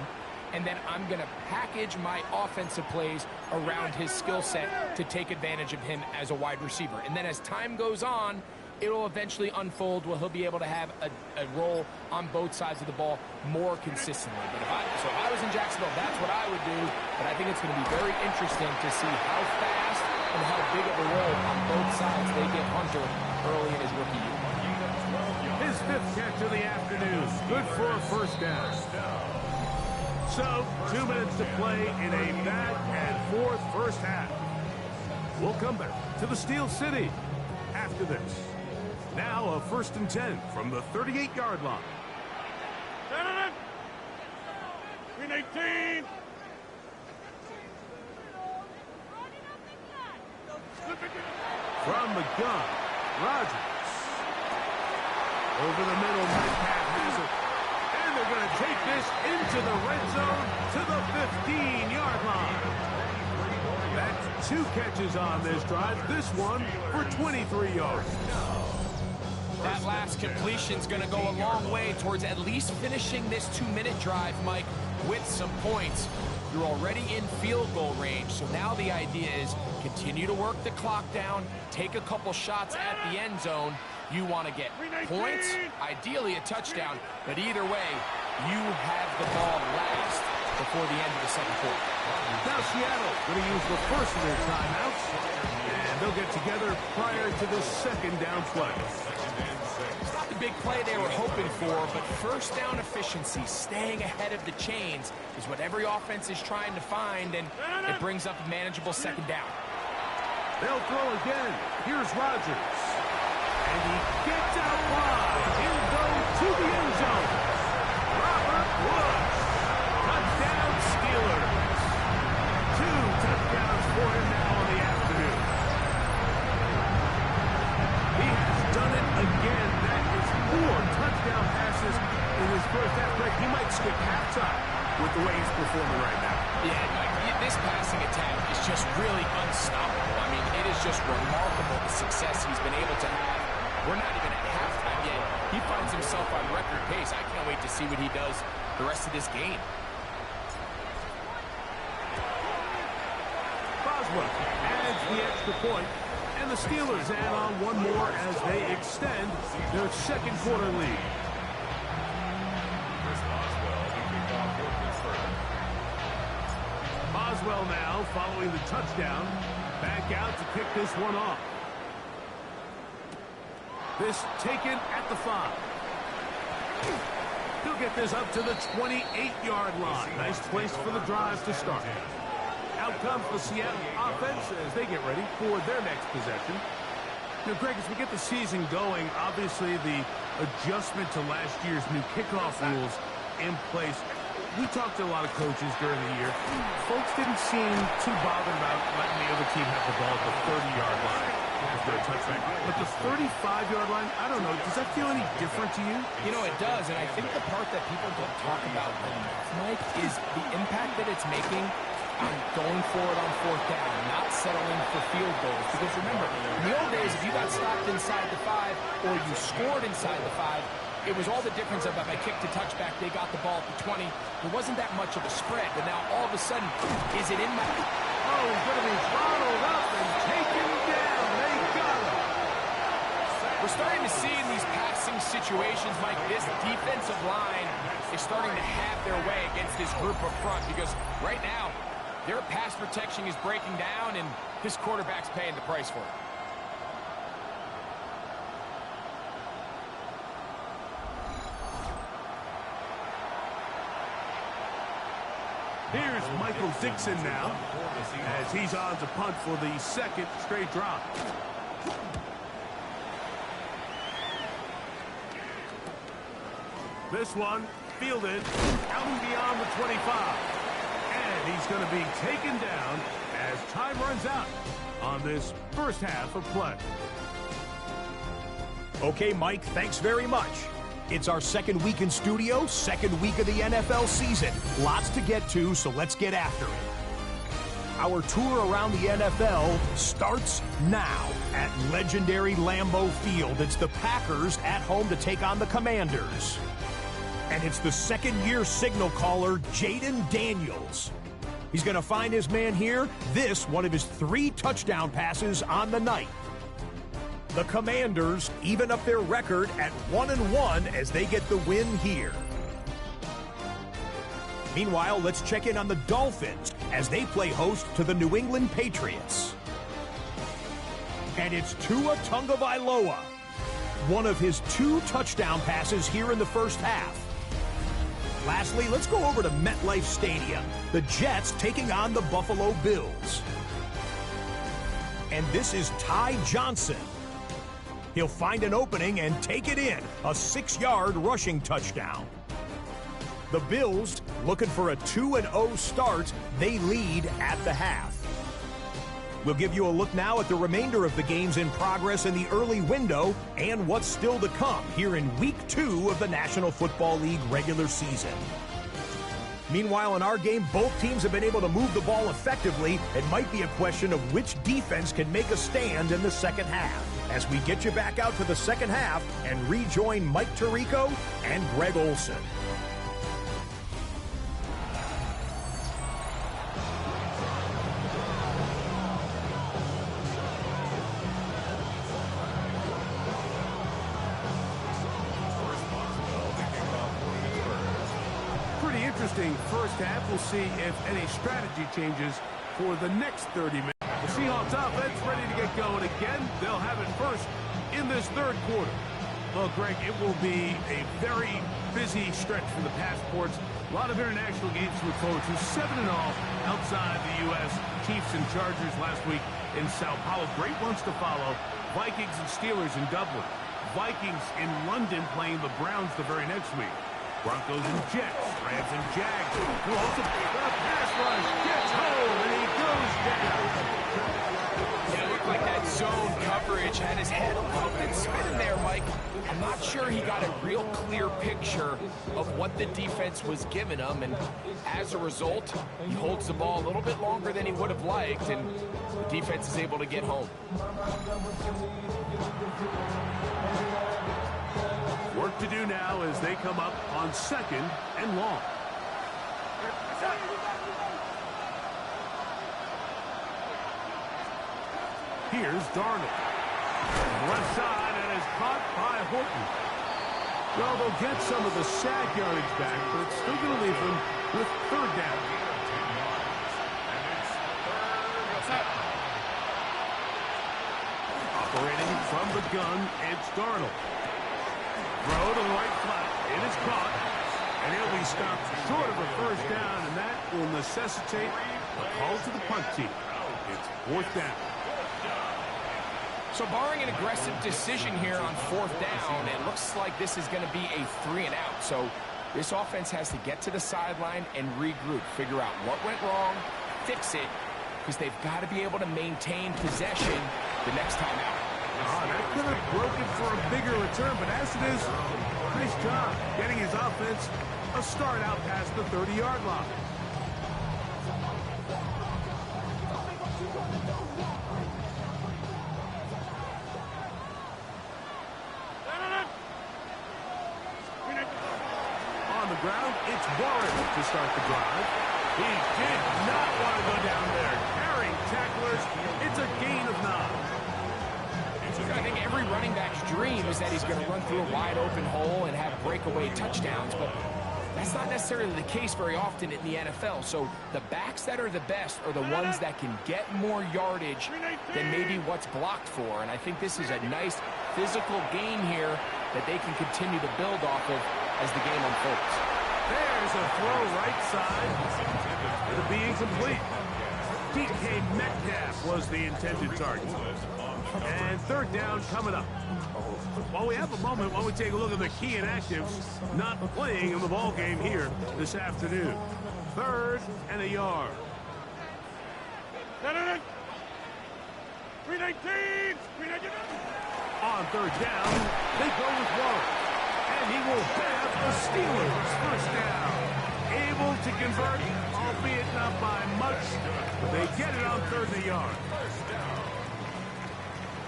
S2: and then I'm going to package my offensive plays around his skill set to take advantage of him as a wide receiver. And then as time goes on, it'll eventually unfold where he'll be able to have a role on both sides of the ball more consistently. But if I was in Jacksonville, that's what I would do. But I think it's going to be very interesting to see how fast and how big of a role on both sides they give Hunter early in his rookie year.
S1: His 5th catch of the afternoon. Good for a first down. So, 2 minutes to play in a back-and-forth first half. We'll come back to the Steel City after this. Now a 1st and 10 from the 38-yard line. Green 18. From the gun, Rodgers. Over the middle, Metcalf has it. They're going to take this into the red zone to the 15-yard line. That's 2 catches on this drive. This one for 23 yards.
S2: That last completion's going to go a long way towards at least finishing this 2-minute drive, Mike, with some points. You're already in field goal range, so now the idea is continue to work the clock down, take a couple shots at the end zone. You want to get points, ideally a touchdown, but either way, you have the ball last before the end of the second quarter.
S1: Now Seattle going to use the first of their timeouts, and they'll get together prior to the second down play.
S2: It's not the big play they were hoping for, but first down efficiency, staying ahead of the chains, is what every offense is trying to find, and it brings up a manageable second down.
S1: They'll throw again. Here's Rodgers. And he gets out wide. He'll go to the end zone. Robert Woods. Touchdown Steelers. 2 touchdowns for him now in the afternoon. He has done it again. That is 4 performing right now.
S2: Yeah, Mike, this passing attack is just really unstoppable. I mean, it is just remarkable the success he's been able to have. We're not even at halftime yet. He finds himself on record pace. I can't wait to see what he does the rest of this game.
S1: Boswell adds the extra point, and the Steelers add on one more as they extend their second quarter lead. Boswell now following the touchdown, back out to kick this one off. This taken at the 5. He'll get this up to the 28-yard line. Nice place for the drive to start. Out comes the Seattle offense as they get ready for their next possession. Now, Greg, as we get the season going, obviously the adjustment to last year's new kickoff rules in place. We talked to a lot of coaches during the year. Folks didn't seem too bothered about letting the other team have the ball at the 30-yard line after a touchback. But the 35-yard line, I don't know, does that feel any different to you?
S2: You know, it does, and I think the part that people don't talk about enough, Mike, is the impact that it's making on going forward on 4th down, not settling for field goals. Because remember, in the old days, if you got stopped inside the 5 or you scored inside the 5, it was all the difference of if I kicked a touchback, they got the ball at the 20. There wasn't that much of a spread, but now all of a sudden, is it in my...
S1: Oh, he's going to be throttled up and taken down. They got him.
S2: We're starting to see in these passing situations, Mike, this defensive line is starting to have their way against this group up front because right now, their pass protection is breaking down, and this quarterback's paying the price for it.
S1: Here's Michael Dixon now as he's on to punt for the second straight drop. This one fielded out beyond the 25. And he's going to be taken down as time runs out on this first half of play.
S4: Okay, Mike, thanks very much. It's our second week in studio, second week of the NFL season. Lots to get to, so let's get after it. Our tour around the NFL starts now at legendary Lambeau Field. It's the Packers at home to take on the Commanders. And it's the second-year signal caller, Jaden Daniels. He's going to find his man here. This, one of his 3 touchdown passes on the night. The Commanders even up their record at 1-1 as they get the win here. Meanwhile, let's check in on the Dolphins as they play host to the New England Patriots. And it's Tua Tagovailoa, one of his 2 touchdown passes here in the first half. Lastly, let's go over to MetLife Stadium. The Jets taking on the Buffalo Bills. And this is Ty Johnson. He'll find an opening and take it in, a 6-yard rushing touchdown. The Bills, looking for a 2-0 start, they lead at the half. We'll give you a look now at the remainder of the games in progress in the early window and what's still to come here in Week 2 of the National Football League regular season. Meanwhile, in our game, both teams have been able to move the ball effectively. It might be a question of which defense can make a stand in the second half. As we get you back out to the second half and rejoin Mike Tirico and Greg Olson.
S1: Pretty interesting first half. We'll see if any strategy changes for the next 30 minutes. The Seahawks offense ready to get going again. They'll have it first in this third quarter. Well, Greg, it will be a very busy stretch for the passports. A lot of international games to look forward to. 7-0 outside the U.S. Chiefs and Chargers last week in Sao Paulo. Great ones to follow. Vikings and Steelers in Dublin. Vikings in London playing the Browns the very next week. Broncos and Jets. Rams and Jags. Who also pass rush. Gets home and he goes down.
S2: Yeah, it looked like that zone coverage had his head a little bit spinning there, Mike. I'm not sure he got a real clear picture of what the defense was giving him, and as a result, he holds the ball a little bit longer than he would have liked, and the defense is able to get home.
S1: Work to do now as they come up on 2nd and long. Here's Darnold. Left side, and is caught by Horton. Well, they'll get some of the sack yardage back, but it's still going to leave them with 3rd down. Operating from the gun, it's Darnold. Throw to the right flat. It is caught, and he'll be stopped short of a 1st down, and that will necessitate a call to the punt team. It's 4th down.
S2: So barring an aggressive decision here on 4th down, it looks like this is going to be a 3 and out. So this offense has to get to the sideline and regroup, figure out what went wrong, fix it, because they've got to be able to maintain possession the next time out.
S1: That could have broken for a bigger return, but as it is, nice job getting his offense a start out past the 30-yard line. Ground, it's Warren to start the drive. He did not want to go down there. Carrying tacklers, it's a gain of 9.
S2: I think every running back's dream is that he's going to run through a wide open hole and have breakaway touchdowns, but that's not necessarily the case very often in the NFL. So the backs that are the best are the ones that can get more yardage than maybe what's blocked for, and I think this is a nice physical gain here that they can continue to build off of as the game unfolds.
S1: There's a throw right side. It'll be incomplete. DK Metcalf was the intended target. And 3rd down coming up. While we have a moment, while we take a look at the key inactives not playing in the ball game here this afternoon. 3rd and a yard. 319. On 3rd down, they go with Warren. And he will have the Steelers 1st down. Able to convert, albeit not by much, but they get it on 3rd and a yard.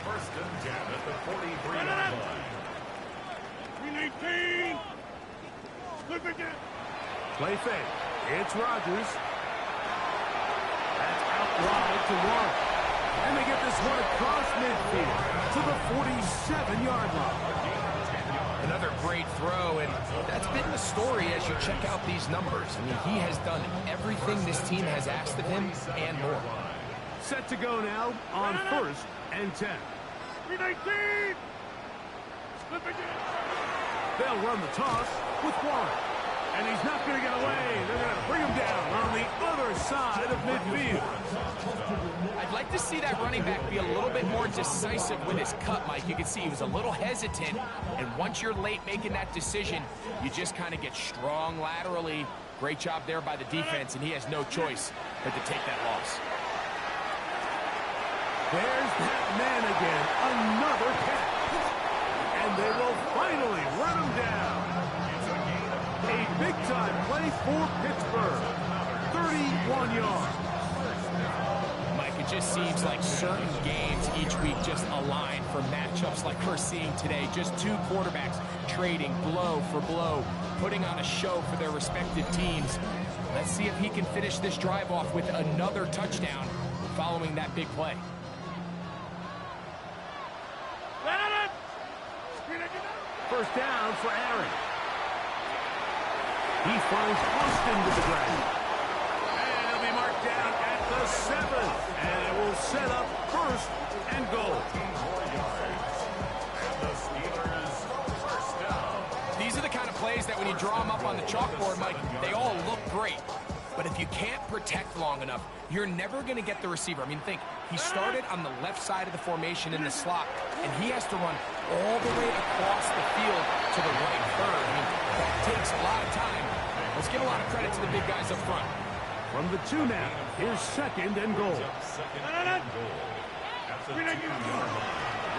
S3: 1st and 10 at the 43-yard line.
S1: 319. Look again. Play fake. It's Rodgers. That's out wide to Warren. And they get this one across midfield to the 47-yard line.
S2: Another great throw, and that's been the story as you check out these numbers. I mean, he has done everything this team has asked of him and more.
S1: Set to go now on 1st and 10. 319. Slip again. They'll run the toss with Warren. And he's not going to get away. They're going to bring him down on the other side of midfield.
S2: I'd like to see that running back be a little bit more decisive with his cut, Mike. You can see he was a little hesitant, and once you're late making that decision, you just kind of get strong laterally. Great job there by the defense, and he has no choice but to take that loss.
S1: There's that man again, another catch. And they will finally run him down. A big-time play for Pittsburgh. 31 yards.
S2: Mike, it just seems like certain games each week just align for matchups like we're seeing today. Just two quarterbacks trading blow for blow, putting on a show for their respective teams. Let's see if he can finish this drive off with another touchdown following that big play.
S1: First down for Aaron. He finds Austin to the ground. And he'll be marked down at the 7. And it will set up 1st and goal.
S2: These are the kind of plays that when you draw them up on the chalkboard, Mike, they all look great. But if you can't protect long enough, you're never going to get the receiver. I mean, think, he started on the left side of the formation in the slot, and he has to run all the way across the field to the right third. I mean, that takes a lot of time. Let's give a lot of credit to the big guys up front.
S1: From the 2 now, here's 2nd and goal.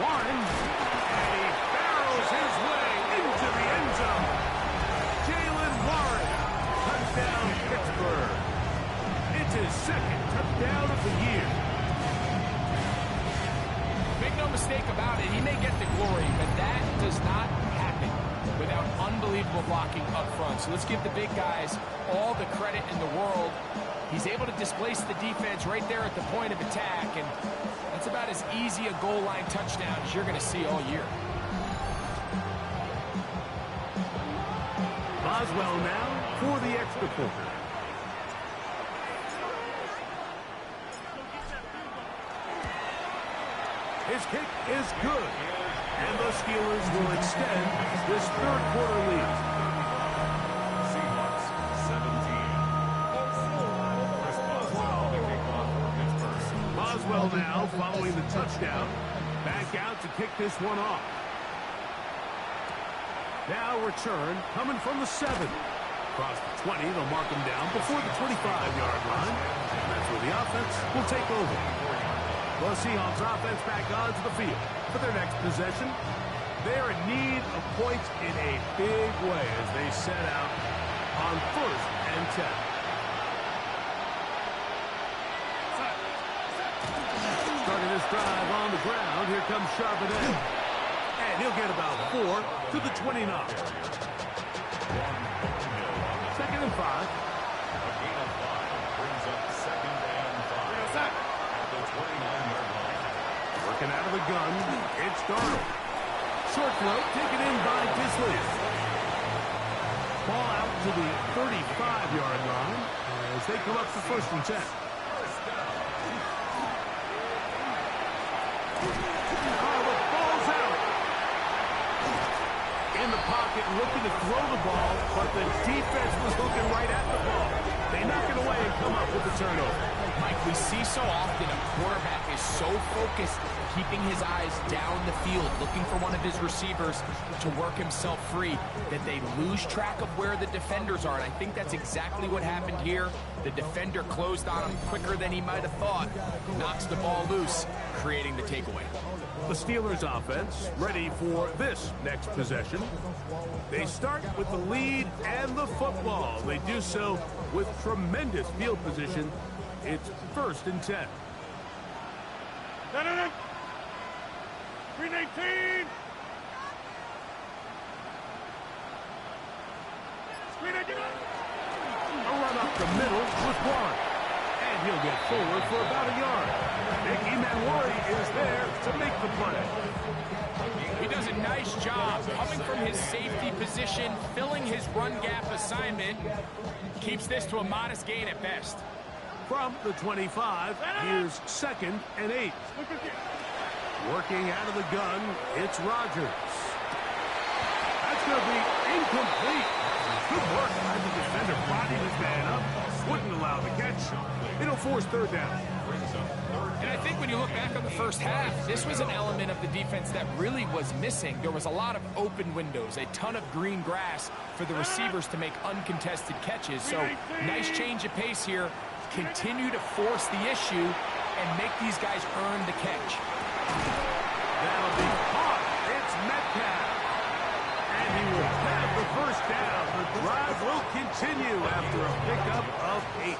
S1: Warren, and he barrels barrels his way into the end zone. Jalen Warren, touchdown Pittsburgh. It's his second touchdown of the year.
S2: Make no mistake about it, he may get the glory, but that does not happen without unbelievable blocking up front. So let's give the big guys all the credit in the world. He's able to displace the defense right there at the point of attack, and that's about as easy a goal line touchdown as you're going to see all year.
S1: Boswell now for the extra point. His kick is good, and the Steelers will extend this third quarter lead.
S3: Seahawks 17. Chris Boswell, the kickoff for Pittsburgh.
S1: Boswell now following the touchdown. Back out to kick this one off. Now return coming from the 7. Across the 20, they'll mark him down before the 25-yard line. And that's where the offense will take over. The Seahawks offense back onto the field for their next possession. They're in need of points in a big way as they set out on 1st and 10. Starting this drive on the ground, here comes Charbonnet. And he'll get about 4 to the 29. 2nd and 5.
S3: A gain of 5 brings up 2nd and 5. At the 29-yard line.
S1: Working out of the gun, it's Darnold. Short float taken in by Disley. Ball out to the 35-yard line as they come up for 1st and 10. Oh, the ball's out. In the pocket, looking to throw the ball, but the defense was looking right at the ball. They knock it away and come up with the turnover.
S2: Mike, we see so often a quarterback is so focused, keeping his eyes down the field, looking for one of his receivers to work himself free, that they lose track of where the defenders are. And I think that's exactly what happened here. The defender closed on him quicker than he might have thought, knocks the ball loose, creating the takeaway.
S1: The Steelers offense ready for this next possession. They start with the lead and the football. They do so with tremendous field position. It's 1st and 10.
S3: 319.
S1: A run up the middle with Warren. And he'll get forward for about a yard. Nicky Manwari is there to make the play.
S2: He does a nice job coming from his safety position, filling his run gap assignment, keeps this to a modest gain at best.
S1: From the 25, here's 2nd and 8. Working out of the gun, it's Rodgers. That's going to be incomplete. Good work by the defender, bodied his man up, wouldn't allow the catch. It'll force 3rd down.
S2: And I think when you look back on the first half, this was an element of the defense that really was missing. There was a lot of open windows, a ton of green grass for the receivers to make uncontested catches. So nice change of pace here. Continue to force the issue and make these guys earn the catch.
S1: That'll be caught. It's Metcalf. And he will have the 1st down. The drive will continue after a pickup of 8.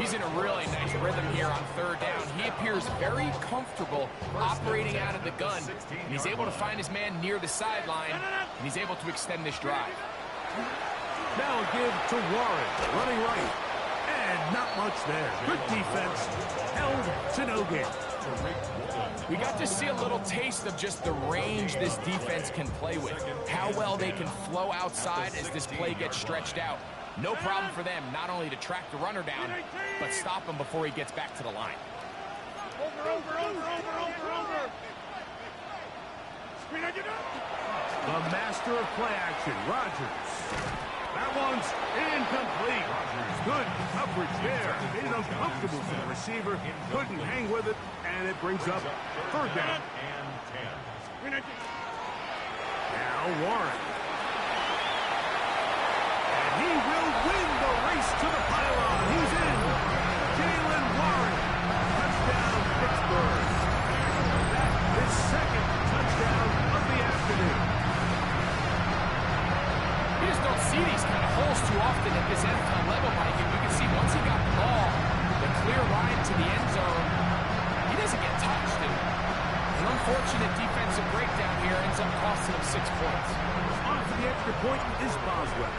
S2: He's in a really nice rhythm here on 3rd down. He appears very comfortable operating out of the gun. And he's able to find his man near the sideline, and he's able to extend this drive.
S1: Now a give to Warren, running right. And not much there. Good defense, held to no gain.
S2: We got to see a little taste of just the range this defense can play with. How well they can flow outside as this play gets stretched out. No problem for them not only to track the runner down, but stop him before he gets back to the line.
S3: Over.
S1: The master of play action, Rodgers. That one's incomplete. Good coverage there. Made it uncomfortable for the receiver. Couldn't hang with it, and it brings up 3rd down. Now Warren. And he will win the race to the pylon. He's in. Jalen Warren. Touchdown, Pittsburgh. That is 2nd touchdown of the afternoon. point is Boswell.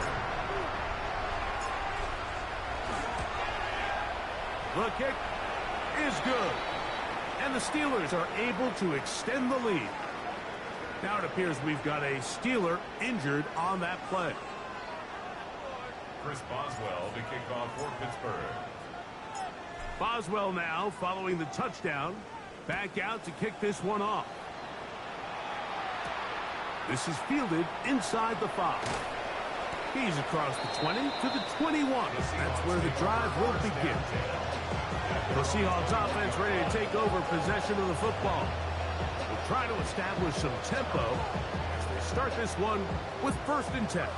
S1: The kick is good. And the Steelers are able to extend the lead. Now it appears we've got a Steeler injured on that play.
S3: Chris Boswell, the kickoff for Pittsburgh.
S1: Boswell now following the touchdown. Back out to kick this one off. This is fielded inside the 5. He's across the 20 to the 21. That's where the drive will begin. The Seahawks offense ready to take over possession of the football. We'll try to establish some tempo as they start this one with 1st and 10.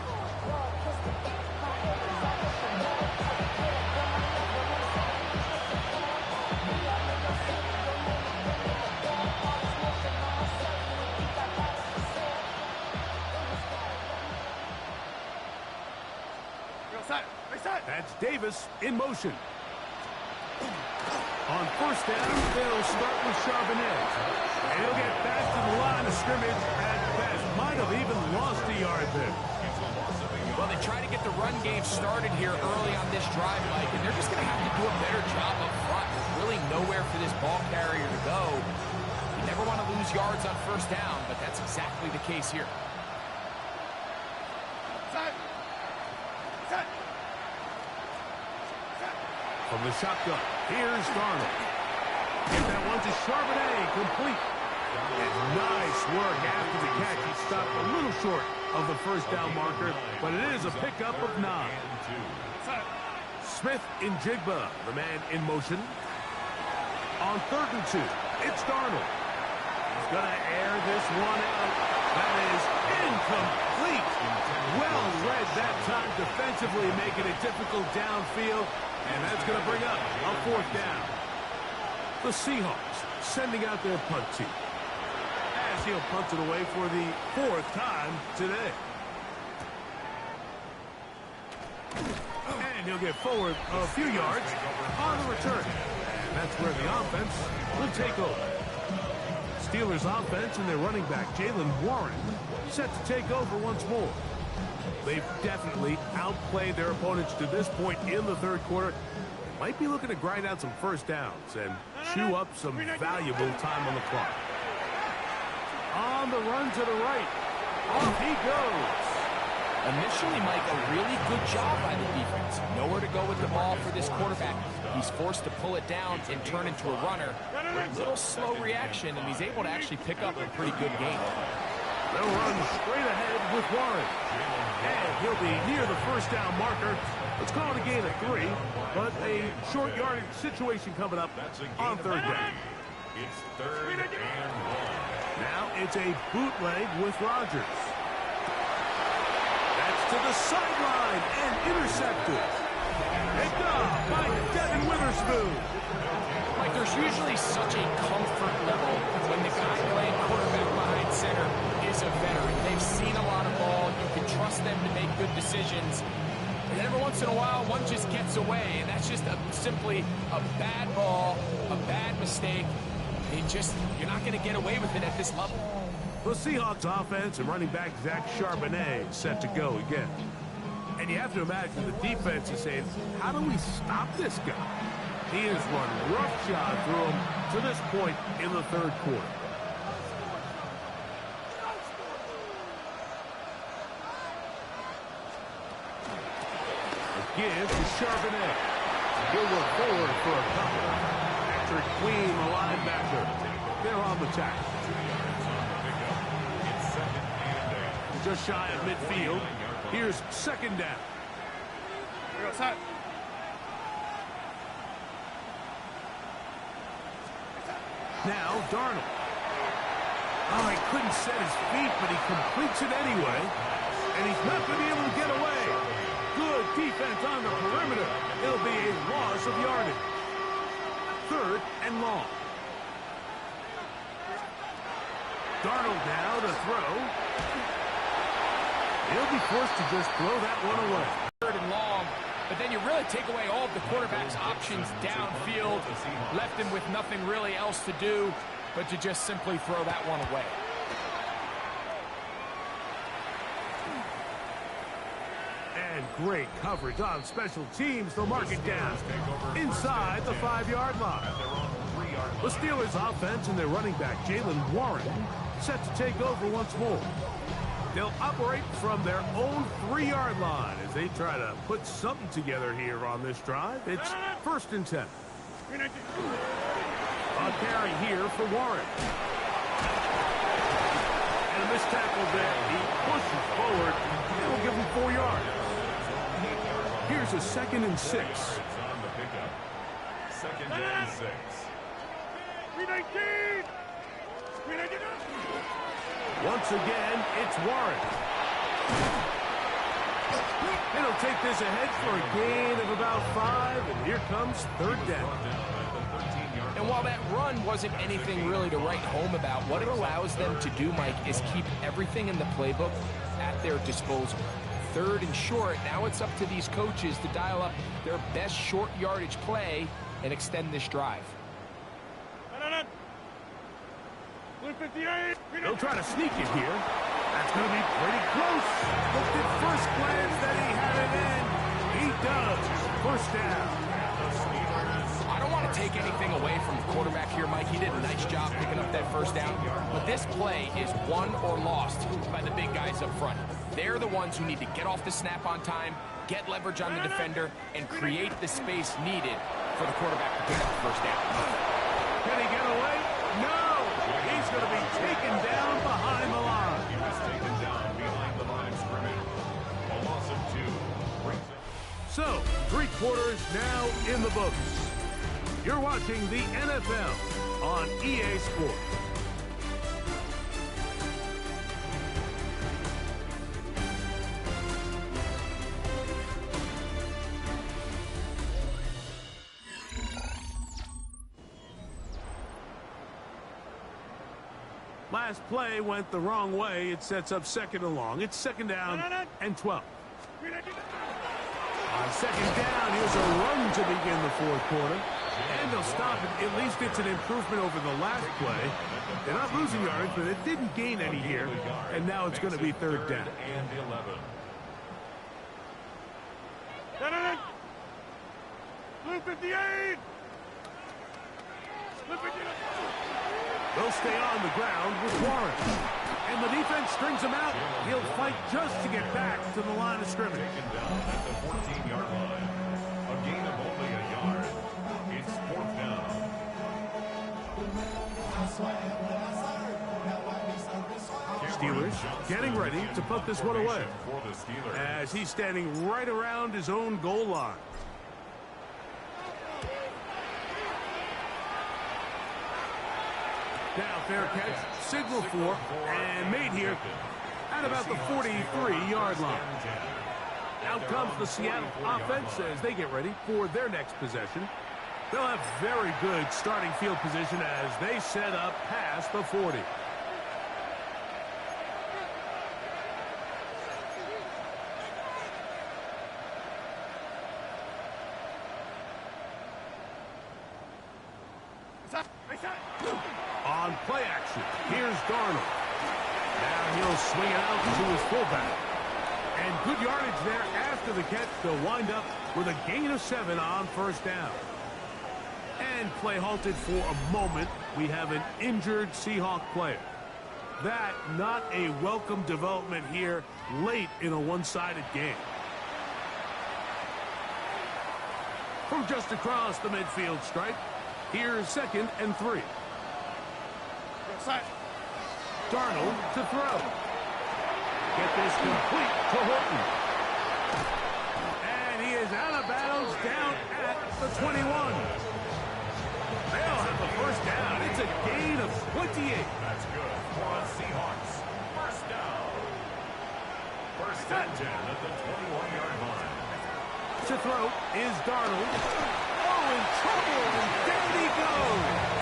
S1: That's Davis in motion. On 1st down, they'll start with Charbonnet. And he'll get back to the line of scrimmage at best. Might have even lost a yard there.
S2: Well, they try to get the run game started here early on this drive, Mike, and they're just going to have to do a better job up front. There's really nowhere for this ball carrier to go. You never want to lose yards on 1st down, but that's exactly the case here.
S1: From the shotgun, here's Darnold. Get that one to Charbonnet, complete. And nice work after the catch. He stopped a little short of the 1st down marker, but it is a pickup of 9. Smith in Jigba, the man in motion. On 3rd and 2, it's Darnold. He's going to air this one out. That is incomplete. Well read that time defensively, making it difficult downfield. And that's going to bring up a 4th down. The Seahawks sending out their punt team. As he'll punt it away for the 4th time today. And he'll get forward a few yards on the return. And that's where the offense will take over. Steelers offense and their running back, Jaylen Warren, set to take over once more. They've definitely outplayed their opponents to this point in the 3rd quarter. Might be looking to grind out some 1st downs and chew up some valuable time on the clock. On the run to the right. Off he goes.
S2: Initially, Mike, a really good job by the defense. Nowhere to go with the ball for this quarterback. He's forced to pull it down and turn into a runner. A little slow reaction, and he's able to actually pick up a pretty good game.
S1: They'll run straight ahead with Warren. And he'll be near the 1st down marker. Let's call it a gain of 3, but a short yardage situation coming up on 3rd down.
S3: It's 3rd and 1.
S1: Now it's a bootleg with Rodgers. That's to the sideline and intercepted. Picked up by Devin Witherspoon.
S2: Like, there's usually such a comfort level when the guy playing quarterback behind center is a veteran. They've seen a lot of ball. You can trust them to make good decisions. And then every once in a while, one just gets away, and that's just simply a bad ball, a bad mistake. You're not going to get away with it at this level.
S1: The Seahawks offense and running back Zach Charbonnet set to go again. And you have to imagine the defense is saying, how do we stop this guy? He has run roughshod through him to this point in the 3rd quarter. Give to Charbonnet. He'll look forward for a couple. Patrick Queen, the linebacker. They're on the tackle. Just shy of midfield. Here's 2nd down. Now Darnold. Oh, he couldn't set his feet, but he completes it anyway. And he's not going to be able to get away. Good defense on the perimeter. It'll be a loss of yardage. 3rd and long. Darnold now to throw. He'll be forced to just throw that one away.
S2: 3rd and long, but then you really take away all of the quarterback's options downfield, left him with nothing really else to do but to just simply throw that one away.
S1: great coverage on special teams. They'll mark it down inside the 5-yard line. The Steelers' offense and their running back, Jalen Warren, set to take over once more. They'll operate from their own 3-yard line as they try to put something together here on this drive. It's 1st and 10. A carry here for Warren. And a missed tackle there. He pushes forward. It'll give him 4 yards. Here's a 2nd and 6.
S3: 2nd and 6.
S1: Once again, it's Warren. And he'll take this ahead for a gain of about 5, and here comes 3rd down.
S2: And while that run wasn't anything really to write home about, what it allows them to do, Mike, is keep everything in the playbook at their disposal. 3rd and short, now it's up to these coaches to dial up their best short yardage play and extend this drive.
S1: They'll try to sneak it here. That's going to be pretty close. Looked at first glance that he had it in. He does. 1st down.
S2: I don't want to take anything away from the quarterback here, Mike. He did a nice job picking up that 1st down. But this play is won or lost by the big guys up front. They're the ones who need to get off the snap on time, get leverage on the defender, and create the space needed for the quarterback to pick up the 1st down.
S1: Can he get away? No! He's going to be taken down behind the line.
S3: He was taken down behind the line of scrimmage. A loss of 2.
S1: So, 3 quarters now in the books. You're watching the NFL on EA Sports. Last play went the wrong way. It sets up 2nd and long. It's 2nd down and 12. On 2nd down, here's a run to begin the 4th quarter. And they'll stop it. At least it's an improvement over the last play. They're not losing yards, but it didn't gain any here. And now it's going to be 3rd down.
S3: And 11.
S1: Blue 58! They'll stay on the ground with Warren. And the defense strings him out. He'll fight just to get back to the line of scrimmage.
S3: Taken down at the 14-yard line. A gain of only a yard. It's 4th down.
S1: Steelers getting ready to put this one away
S3: For the Steelers.
S1: as he's standing right around his own goal line. Now fair catch, signal for, and made here at about the 43-yard line. Out comes the Seattle offense as they get ready for their next possession. They'll have very good starting field position as they set up past the 40. On play action, here's Darnold. Now he'll swing it out to his fullback. And good yardage there after the catch. They'll wind up with a gain of 7 on 1st down. And play halted for a moment. We have an injured Seahawk player. That not a welcome development here late in a one-sided game. From just across the midfield stripe, here's 2nd and 3. Darnold to throw. Get this complete to Horton. And he is out of bounds down at the 21. They'll have the 1st down. It's a gain of 28.
S3: That's good for the Seahawks. 1st down. 1st and 10 at the 21-yard line.
S1: To throw is Darnold. Oh, in trouble, and down he goes.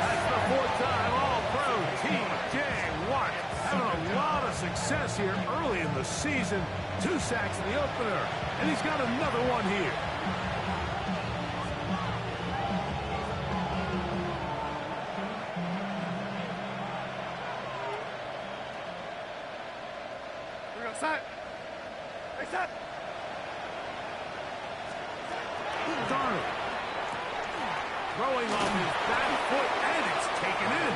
S1: That's the 4th time All-Pro T.J. Watt having a lot of success here early in the season. 2 sacks in the opener, and he's got another one here. Darnold. Throwing on his back foot, and it's taken in.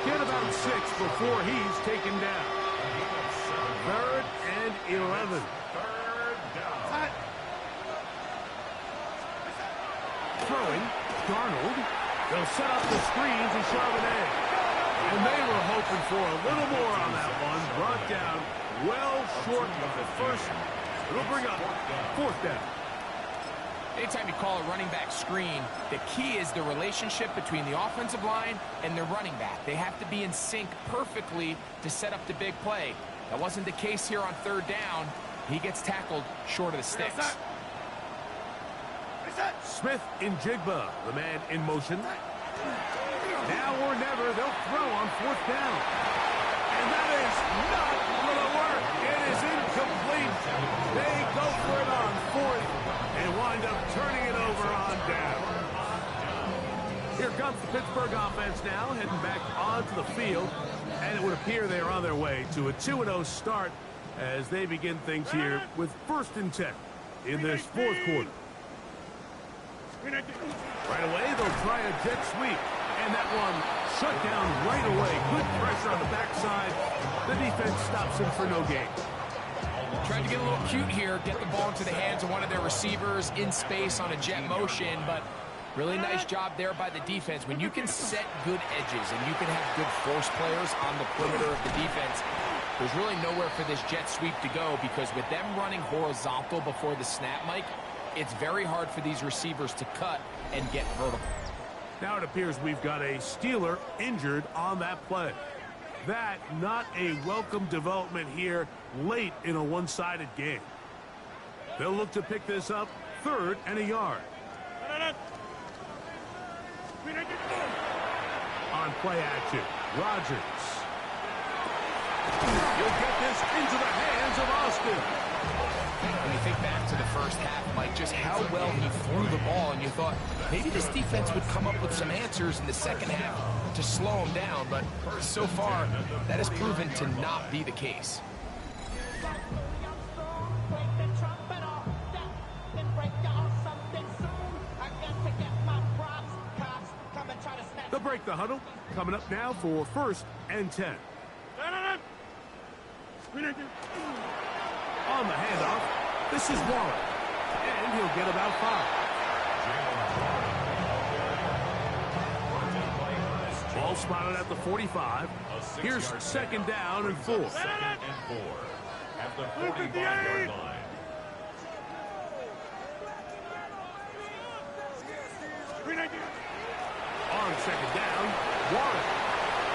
S1: Get about 6 before he's taken down. 3rd and 11. Throwing, Darnold. They'll set up the screen to Charbonnet. And they were hoping for a little more on that one. Brought down well short of the first. It'll bring up 4th down.
S2: Anytime you call a running back screen, the key is the relationship between the offensive line and the running back. They have to be in sync perfectly to set up the big play. That wasn't the case here on 3rd down. He gets tackled short of the sticks.
S1: Smith in Jigba, the man in motion. Now or never, they'll throw on 4th down. And that is not going to work. It is incomplete. They go for it on 4th and wind up turning it over on down. Here comes the Pittsburgh offense now, heading back onto the field. And it would appear they are on their way to a 2-0 start as they begin things here with 1st and 10 in this 4th quarter. Right away, they'll try a jet sweep. And that one shut down right away. Good pressure on the backside. The defense stops him for no gain.
S2: Tried to get a little cute here, get the ball into the hands of one of their receivers in space on a jet motion, but really nice job there by the defense. When you can set good edges and you can have good force players on the perimeter of the defense, there's really nowhere for this jet sweep to go, because with them running horizontal before the snap, Mike, it's very hard for these receivers to cut and get vertical.
S1: Now it appears we've got a Steeler injured on that play. That not a welcome development here late in a one-sided game. They'll look to pick this up 3rd and a yard. On play action, Rodgers. You'll get this into the hands of Austin.
S2: When you think back to the first half, Mike, just how well he threw the ball, and you thought maybe this defense would come up with some answers in the second half to slow him down, but so far that has proven to not be the case.
S1: They'll break the huddle. Coming up now for 1st and 10. On the handoff, this is Waller, and he'll get about 5. Ball spotted at the 45. Here's 2nd down and 4.
S3: 2nd and 4 at the 45-yard line.
S1: On 2nd down, Waller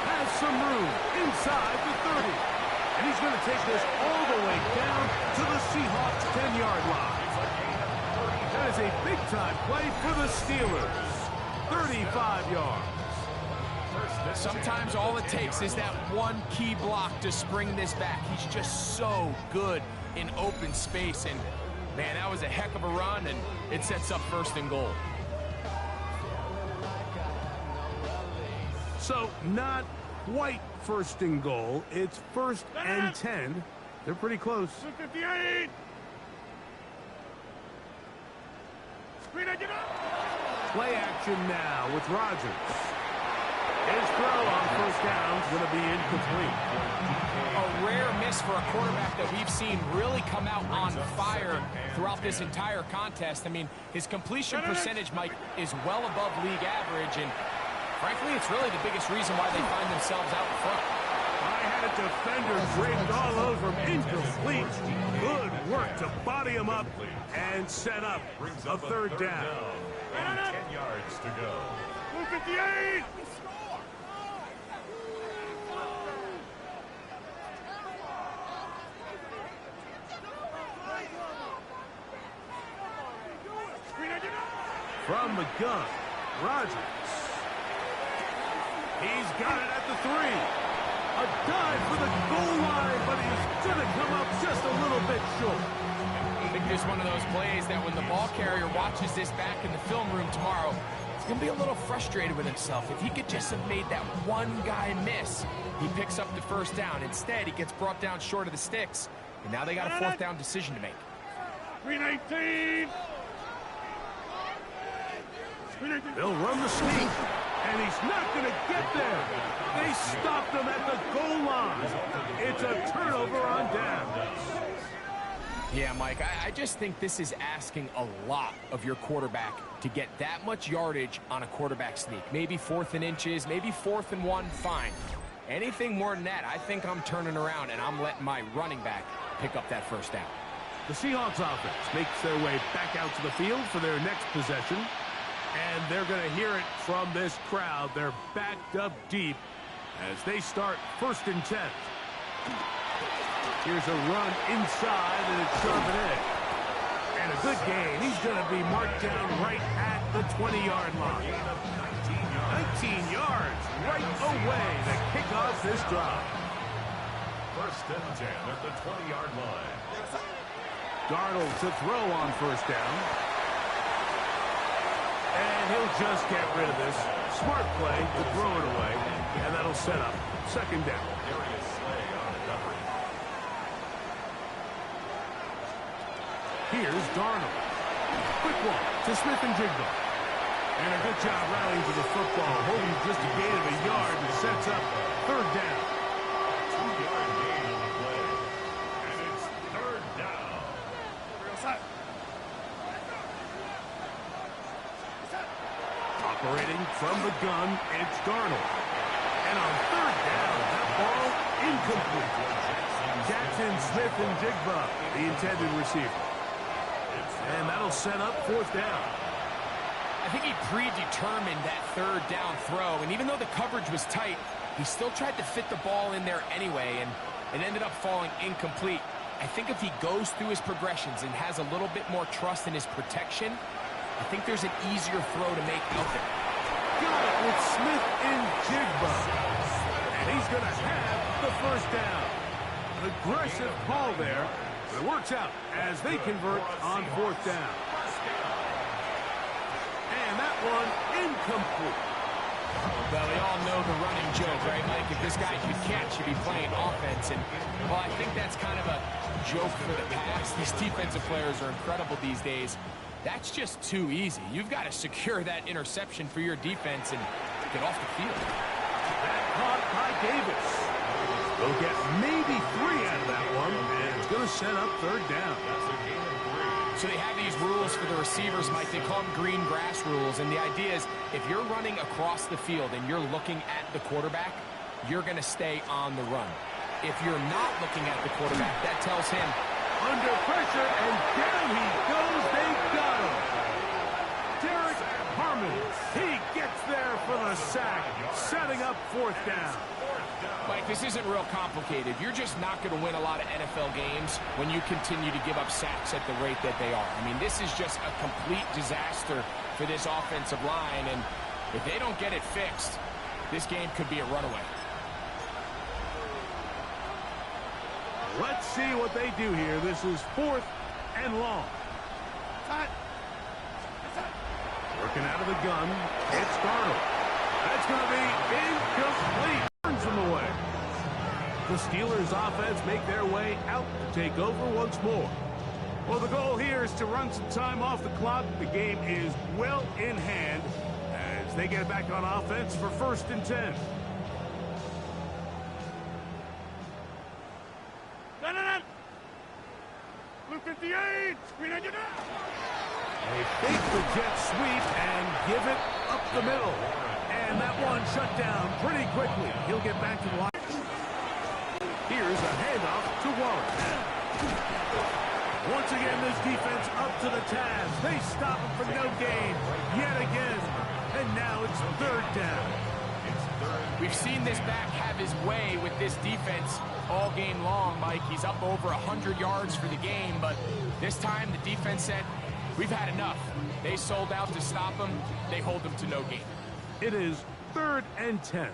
S1: has some room inside the 30. And he's going to take this all the way down to the Seahawks' 10-yard line. That is a big-time play for the Steelers. 35 yards.
S2: Sometimes all it takes is that one key block to spring this back. He's just so good in open space. And, man, that was a heck of a run, and it sets up 1st and goal.
S1: So, not quite 1st and goal. It's 1st and 10. They're pretty close.
S3: 58.
S1: Play action now with Rodgers. His throw on 1st down is going to be incomplete.
S2: A rare miss for a quarterback that we've seen really come out on fire throughout this entire contest. I mean, his completion percentage, Mike, is well above league average, and frankly, it's really the biggest reason why they find themselves out in front.
S1: I had a defender draped all over him. Incomplete. Good work to body him up and set up a 3rd down.
S3: And 10 yards to go.
S1: 58. From the gun, Rodgers. He's got it at the 3. A dive for the goal line, but he's going to come up just a little bit short.
S2: I think there's one of those plays that when the ball carrier watches this back in the film room tomorrow, he's going to be a little frustrated with himself. If he could just have made that one guy miss, he picks up the 1st down. Instead, he gets brought down short of the sticks, And now they got a fourth down decision to make.
S1: 319. They'll run the sneak, and he's not going to get there. They stopped him at the goal line. It's a turnover on down.
S2: Yeah, Mike, I just think this is asking a lot of your quarterback to get that much yardage on a quarterback sneak. Maybe 4th and inches, maybe 4th and 1, fine. Anything more than that, I think I'm turning around and I'm letting my running back pick up that first down.
S1: The Seahawks offense makes their way back out to the field for their next possession. And they're going to hear it from this crowd. They're backed up deep as they start 1st and 10. Here's a run inside, and it's shoving in. And a good gain. He's going to be marked down right at the 20-yard line. 19 yards right away to kick off this drive.
S3: 1st and 10 at the 20-yard line.
S1: Darnold to throw on 1st down. And he'll just get rid of this. Smart play to throw it away. And that'll set up 2nd down. Here's Darnold. Quick one to Smith and Jigba. And a good job rallying to the football. Holding just a gain of a yard and sets up 3rd down.
S3: 2-yard gain on the play. And it's 3rd down.
S1: Operating from the gun, it's Darnold. And on 3rd down, that ball incomplete. Jackson, Smith, and Jigba, the intended receiver. And that'll set up 4th down.
S2: I think he predetermined that 3rd down throw, and even though the coverage was tight, he still tried to fit the ball in there anyway, and it ended up falling incomplete. I think if he goes through his progressions and has a little bit more trust in his protection, I think there's an easier throw to make out there.
S1: Got it with Smith and Jigba. And he's going to have the 1st down. An aggressive call there, but it works out as they convert on 4th down. And that one incomplete.
S2: Well, we all know the running joke, right, Mike? If this guy could catch, he'd be playing offense. And, well, I think that's kind of a joke for the past. These defensive players are incredible these days. That's just too easy. You've got to secure that interception for your defense and get off the field.
S1: That caught by Davis. They'll get maybe 3 out of that one, and it's going to set up 3rd down.
S2: So they have these rules for the receivers, Mike. They call them green grass rules, and the idea is if you're running across the field and you're looking at the quarterback, you're going to stay on the run. If you're not looking at the quarterback, that tells him,
S1: under pressure, and down he goes. They got him. Derek Harmon, he gets there for the sack, setting up 4th down.
S2: Mike, this isn't real complicated. You're just not going to win a lot of NFL games when you continue to give up sacks at the rate that they are. I mean, this is just a complete disaster for this offensive line, and if they don't get it fixed, this game could be a runaway.
S1: Let's see what they do here. This is 4th and long. Working out of the gun, it's Darnold. That's going to be incomplete. Turns them away. The Steelers offense make their way out to take over once more. Well, the goal here is to run some time off the clock. The game is well in hand as they get back on offense for 1st and 10. Blue 58. They fake the jet sweep and give it up the middle. And that one shut down pretty quickly. He'll get back to the line. Here's a handoff to Wallace. Once again, this defense up to the task. They stop him for no gain yet again. And now it's 3rd down.
S2: We've seen this back have his way with this defense all game long, Mike. He's up over 100 yards for the game, but this time the defense said, we've had enough. They sold out to stop him. They hold him to no gain.
S1: It is 3rd and 10.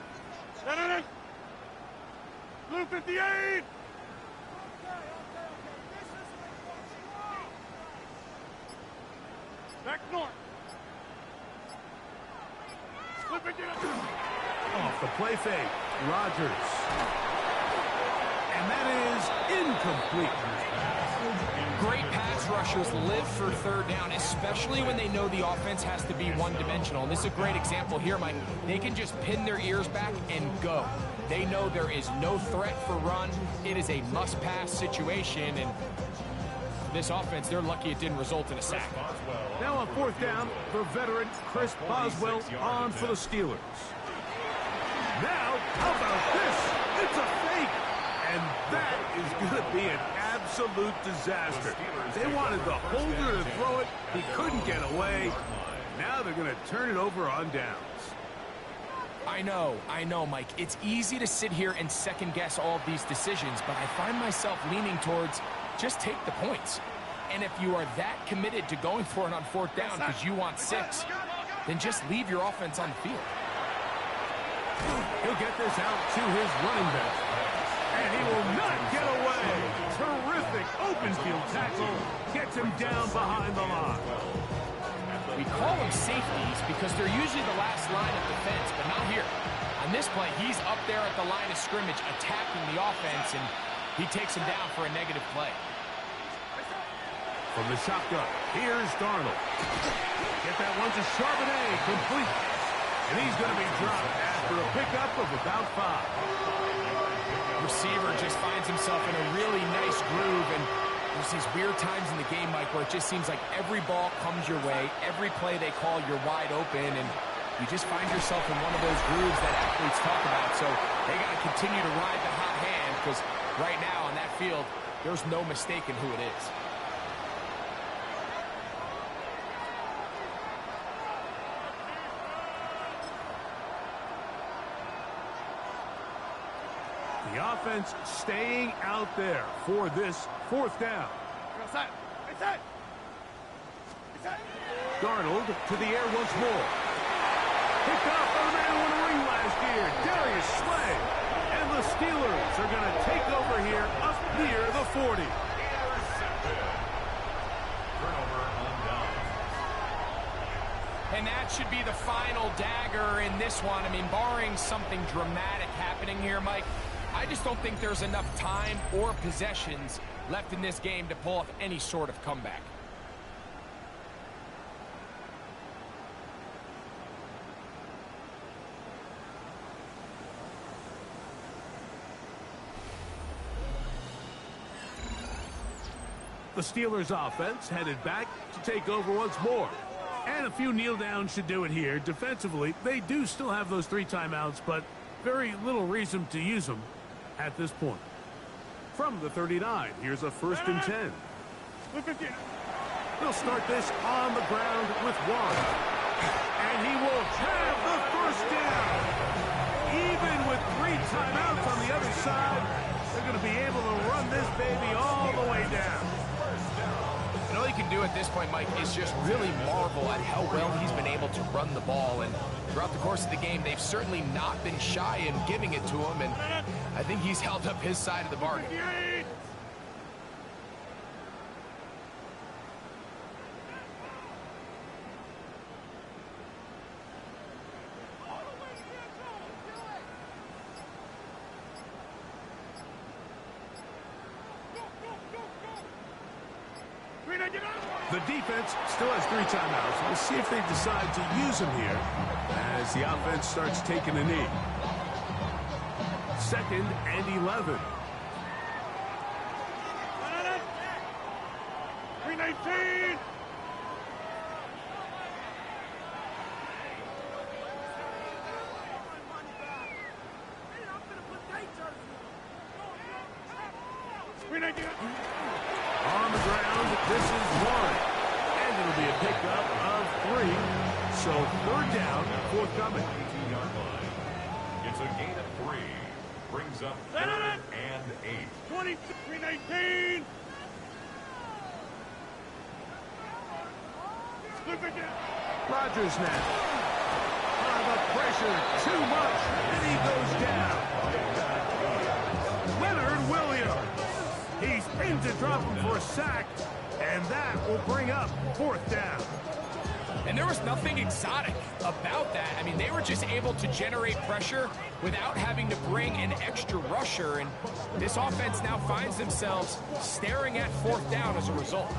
S1: Blue 58. Back north. Slip it in. Off the play fake. Rodgers. And that is incomplete.
S2: Great pass rushers live for third down, especially when they know the offense has to be one-dimensional. And this is a great example here, Mike. They can just pin their ears back and go. They know there is no threat for run. It is a must-pass situation, and this offense, they're lucky it didn't result in a sack.
S1: Now on fourth down, the veteran Chris Boswell on for the Steelers. Now, how about this? It's a fake. And that is going to be an absolute disaster. They wanted the holder to throw it. He couldn't get away. Now they're going to turn it over on downs.
S2: I know, Mike. It's easy to sit here and second-guess all of these decisions, but I find myself leaning towards just take the points. And if you are that committed to going for it on fourth down because you want 6, then just leave your offense on the field.
S1: He'll get this out to his running back. And he will not get away. Terrific open field tackle. Gets him down behind the line.
S2: We call them safeties because they're usually the last line of defense, but not here. On this play, he's up there at the line of scrimmage attacking the offense, and he takes him down for a negative play.
S1: From the shotgun, here's Darnold. Get that one to Charbonnet, complete. And he's going to be dropped after a pickup of about 5.
S2: Receiver just finds himself in a really nice groove, and there's these weird times in the game, Mike, where it just seems like every ball comes your way, every play they call, you're wide open, and you just find yourself in one of those grooves that athletes talk about. So they got to continue to ride the hot hand, because right now on that field, there's no mistaking who it is.
S1: The offense staying out there for this fourth down. Darnold to the air once more. Picked off by the man who won a ring last year, Darius Slay. And the Steelers are going to take over here up near the 40.
S2: And that should be the final dagger in this one. I mean, barring something dramatic happening here, Mike, I just don't think there's enough time or possessions left in this game to pull off any sort of comeback.
S1: The Steelers offense headed back to take over once more. And a few kneel downs should do it here. Defensively, they do still have those 3 timeouts, but very little reason to use them at this point. From the 39, here's a 1st and 10. He'll start this on the ground with 1. And he will have the 1st down. Even with 3 timeouts on the other side, they're going to be able to run this baby all the way down.
S2: And all you can do at this point, Mike, is just really marvel at how well he's been able to run the ball. And throughout the course of the game, they've certainly not been shy in giving it to him. And I think he's held up his side of the bargain.
S1: The defense still has 3 timeouts. We'll see if they decide to use them here as the offense starts taking a knee. 2nd and 11. 319. On the ground, this is 1. And it'll be a pickup of 3. So 3rd down, forthcoming.
S3: 18-yard line. It's a gain of 3. Brings up 3rd and 8.
S1: 23-19. Rodgers now. The pressure, too much, and he goes down. Leonard Williams. He spins it, drop him for a sack, and that will bring up 4th down.
S2: And there was nothing exotic about that. I mean, they were just able to generate pressure without having to bring an extra rusher. And this offense now finds themselves staring at fourth down as a result.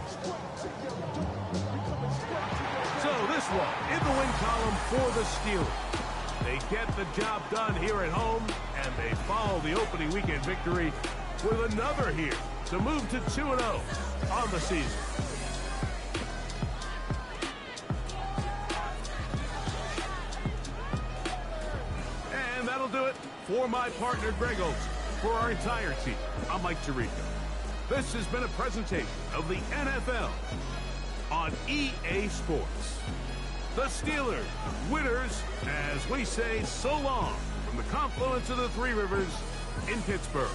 S1: So this one in the win column for the Steelers. They get the job done here at home, and they follow the opening weekend victory with another here to move to 2-0 on the season. And that'll do it for my partner, Greg Olson. For our entire team, I'm Mike Tirico. This has been a presentation of the NFL on EA Sports. The Steelers, winners, as we say so long from the confluence of the Three Rivers in Pittsburgh.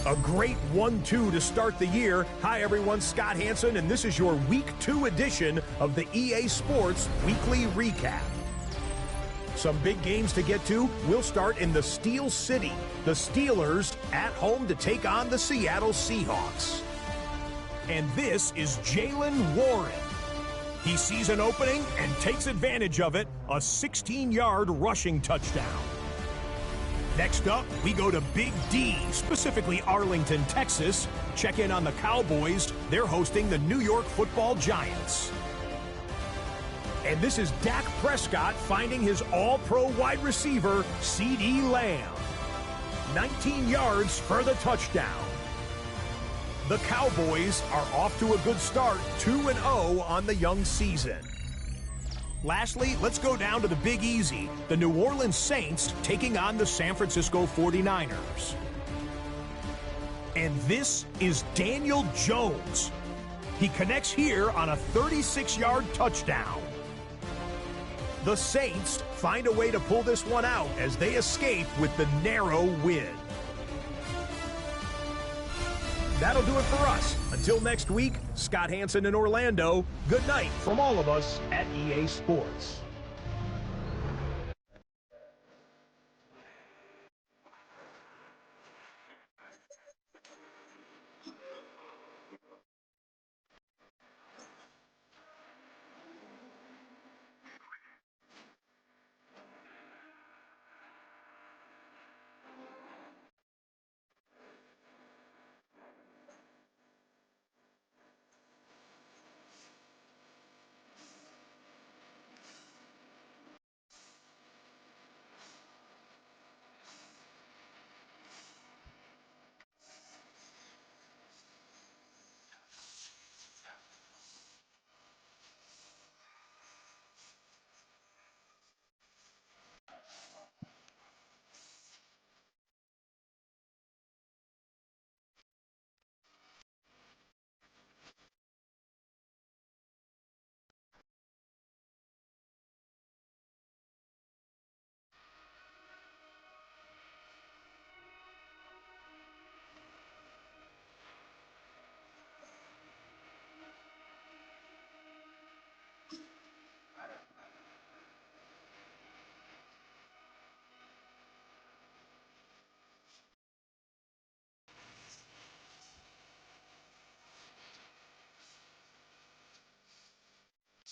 S4: A great 1-2 to start the year. Hi, everyone. Scott Hansen, and this is your Week 2 edition of the EA Sports Weekly Recap. Some big games to get to. We'll start in the Steel City. The Steelers at home to take on the Seattle Seahawks. And this is Jaylen Warren. He sees an opening and takes advantage of it. A 16-yard rushing touchdown. Next up, we go to Big D, specifically Arlington, Texas. Check in on the Cowboys. They're hosting the New York Football Giants. And this is Dak Prescott finding his all-pro wide receiver, CeeDee Lamb. 19 yards for the touchdown. The Cowboys are off to a good start, 2-0 on the young season. Lastly, let's go down to the Big Easy. The New Orleans Saints taking on the San Francisco 49ers. And this is Daniel Jones. He connects here on a 36-yard touchdown. The Saints find a way to pull this one out as they escape with the narrow win. That'll do it for us. Until next week, Scott Hansen in Orlando. Good night from all of us at EA Sports.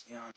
S5: Yeah.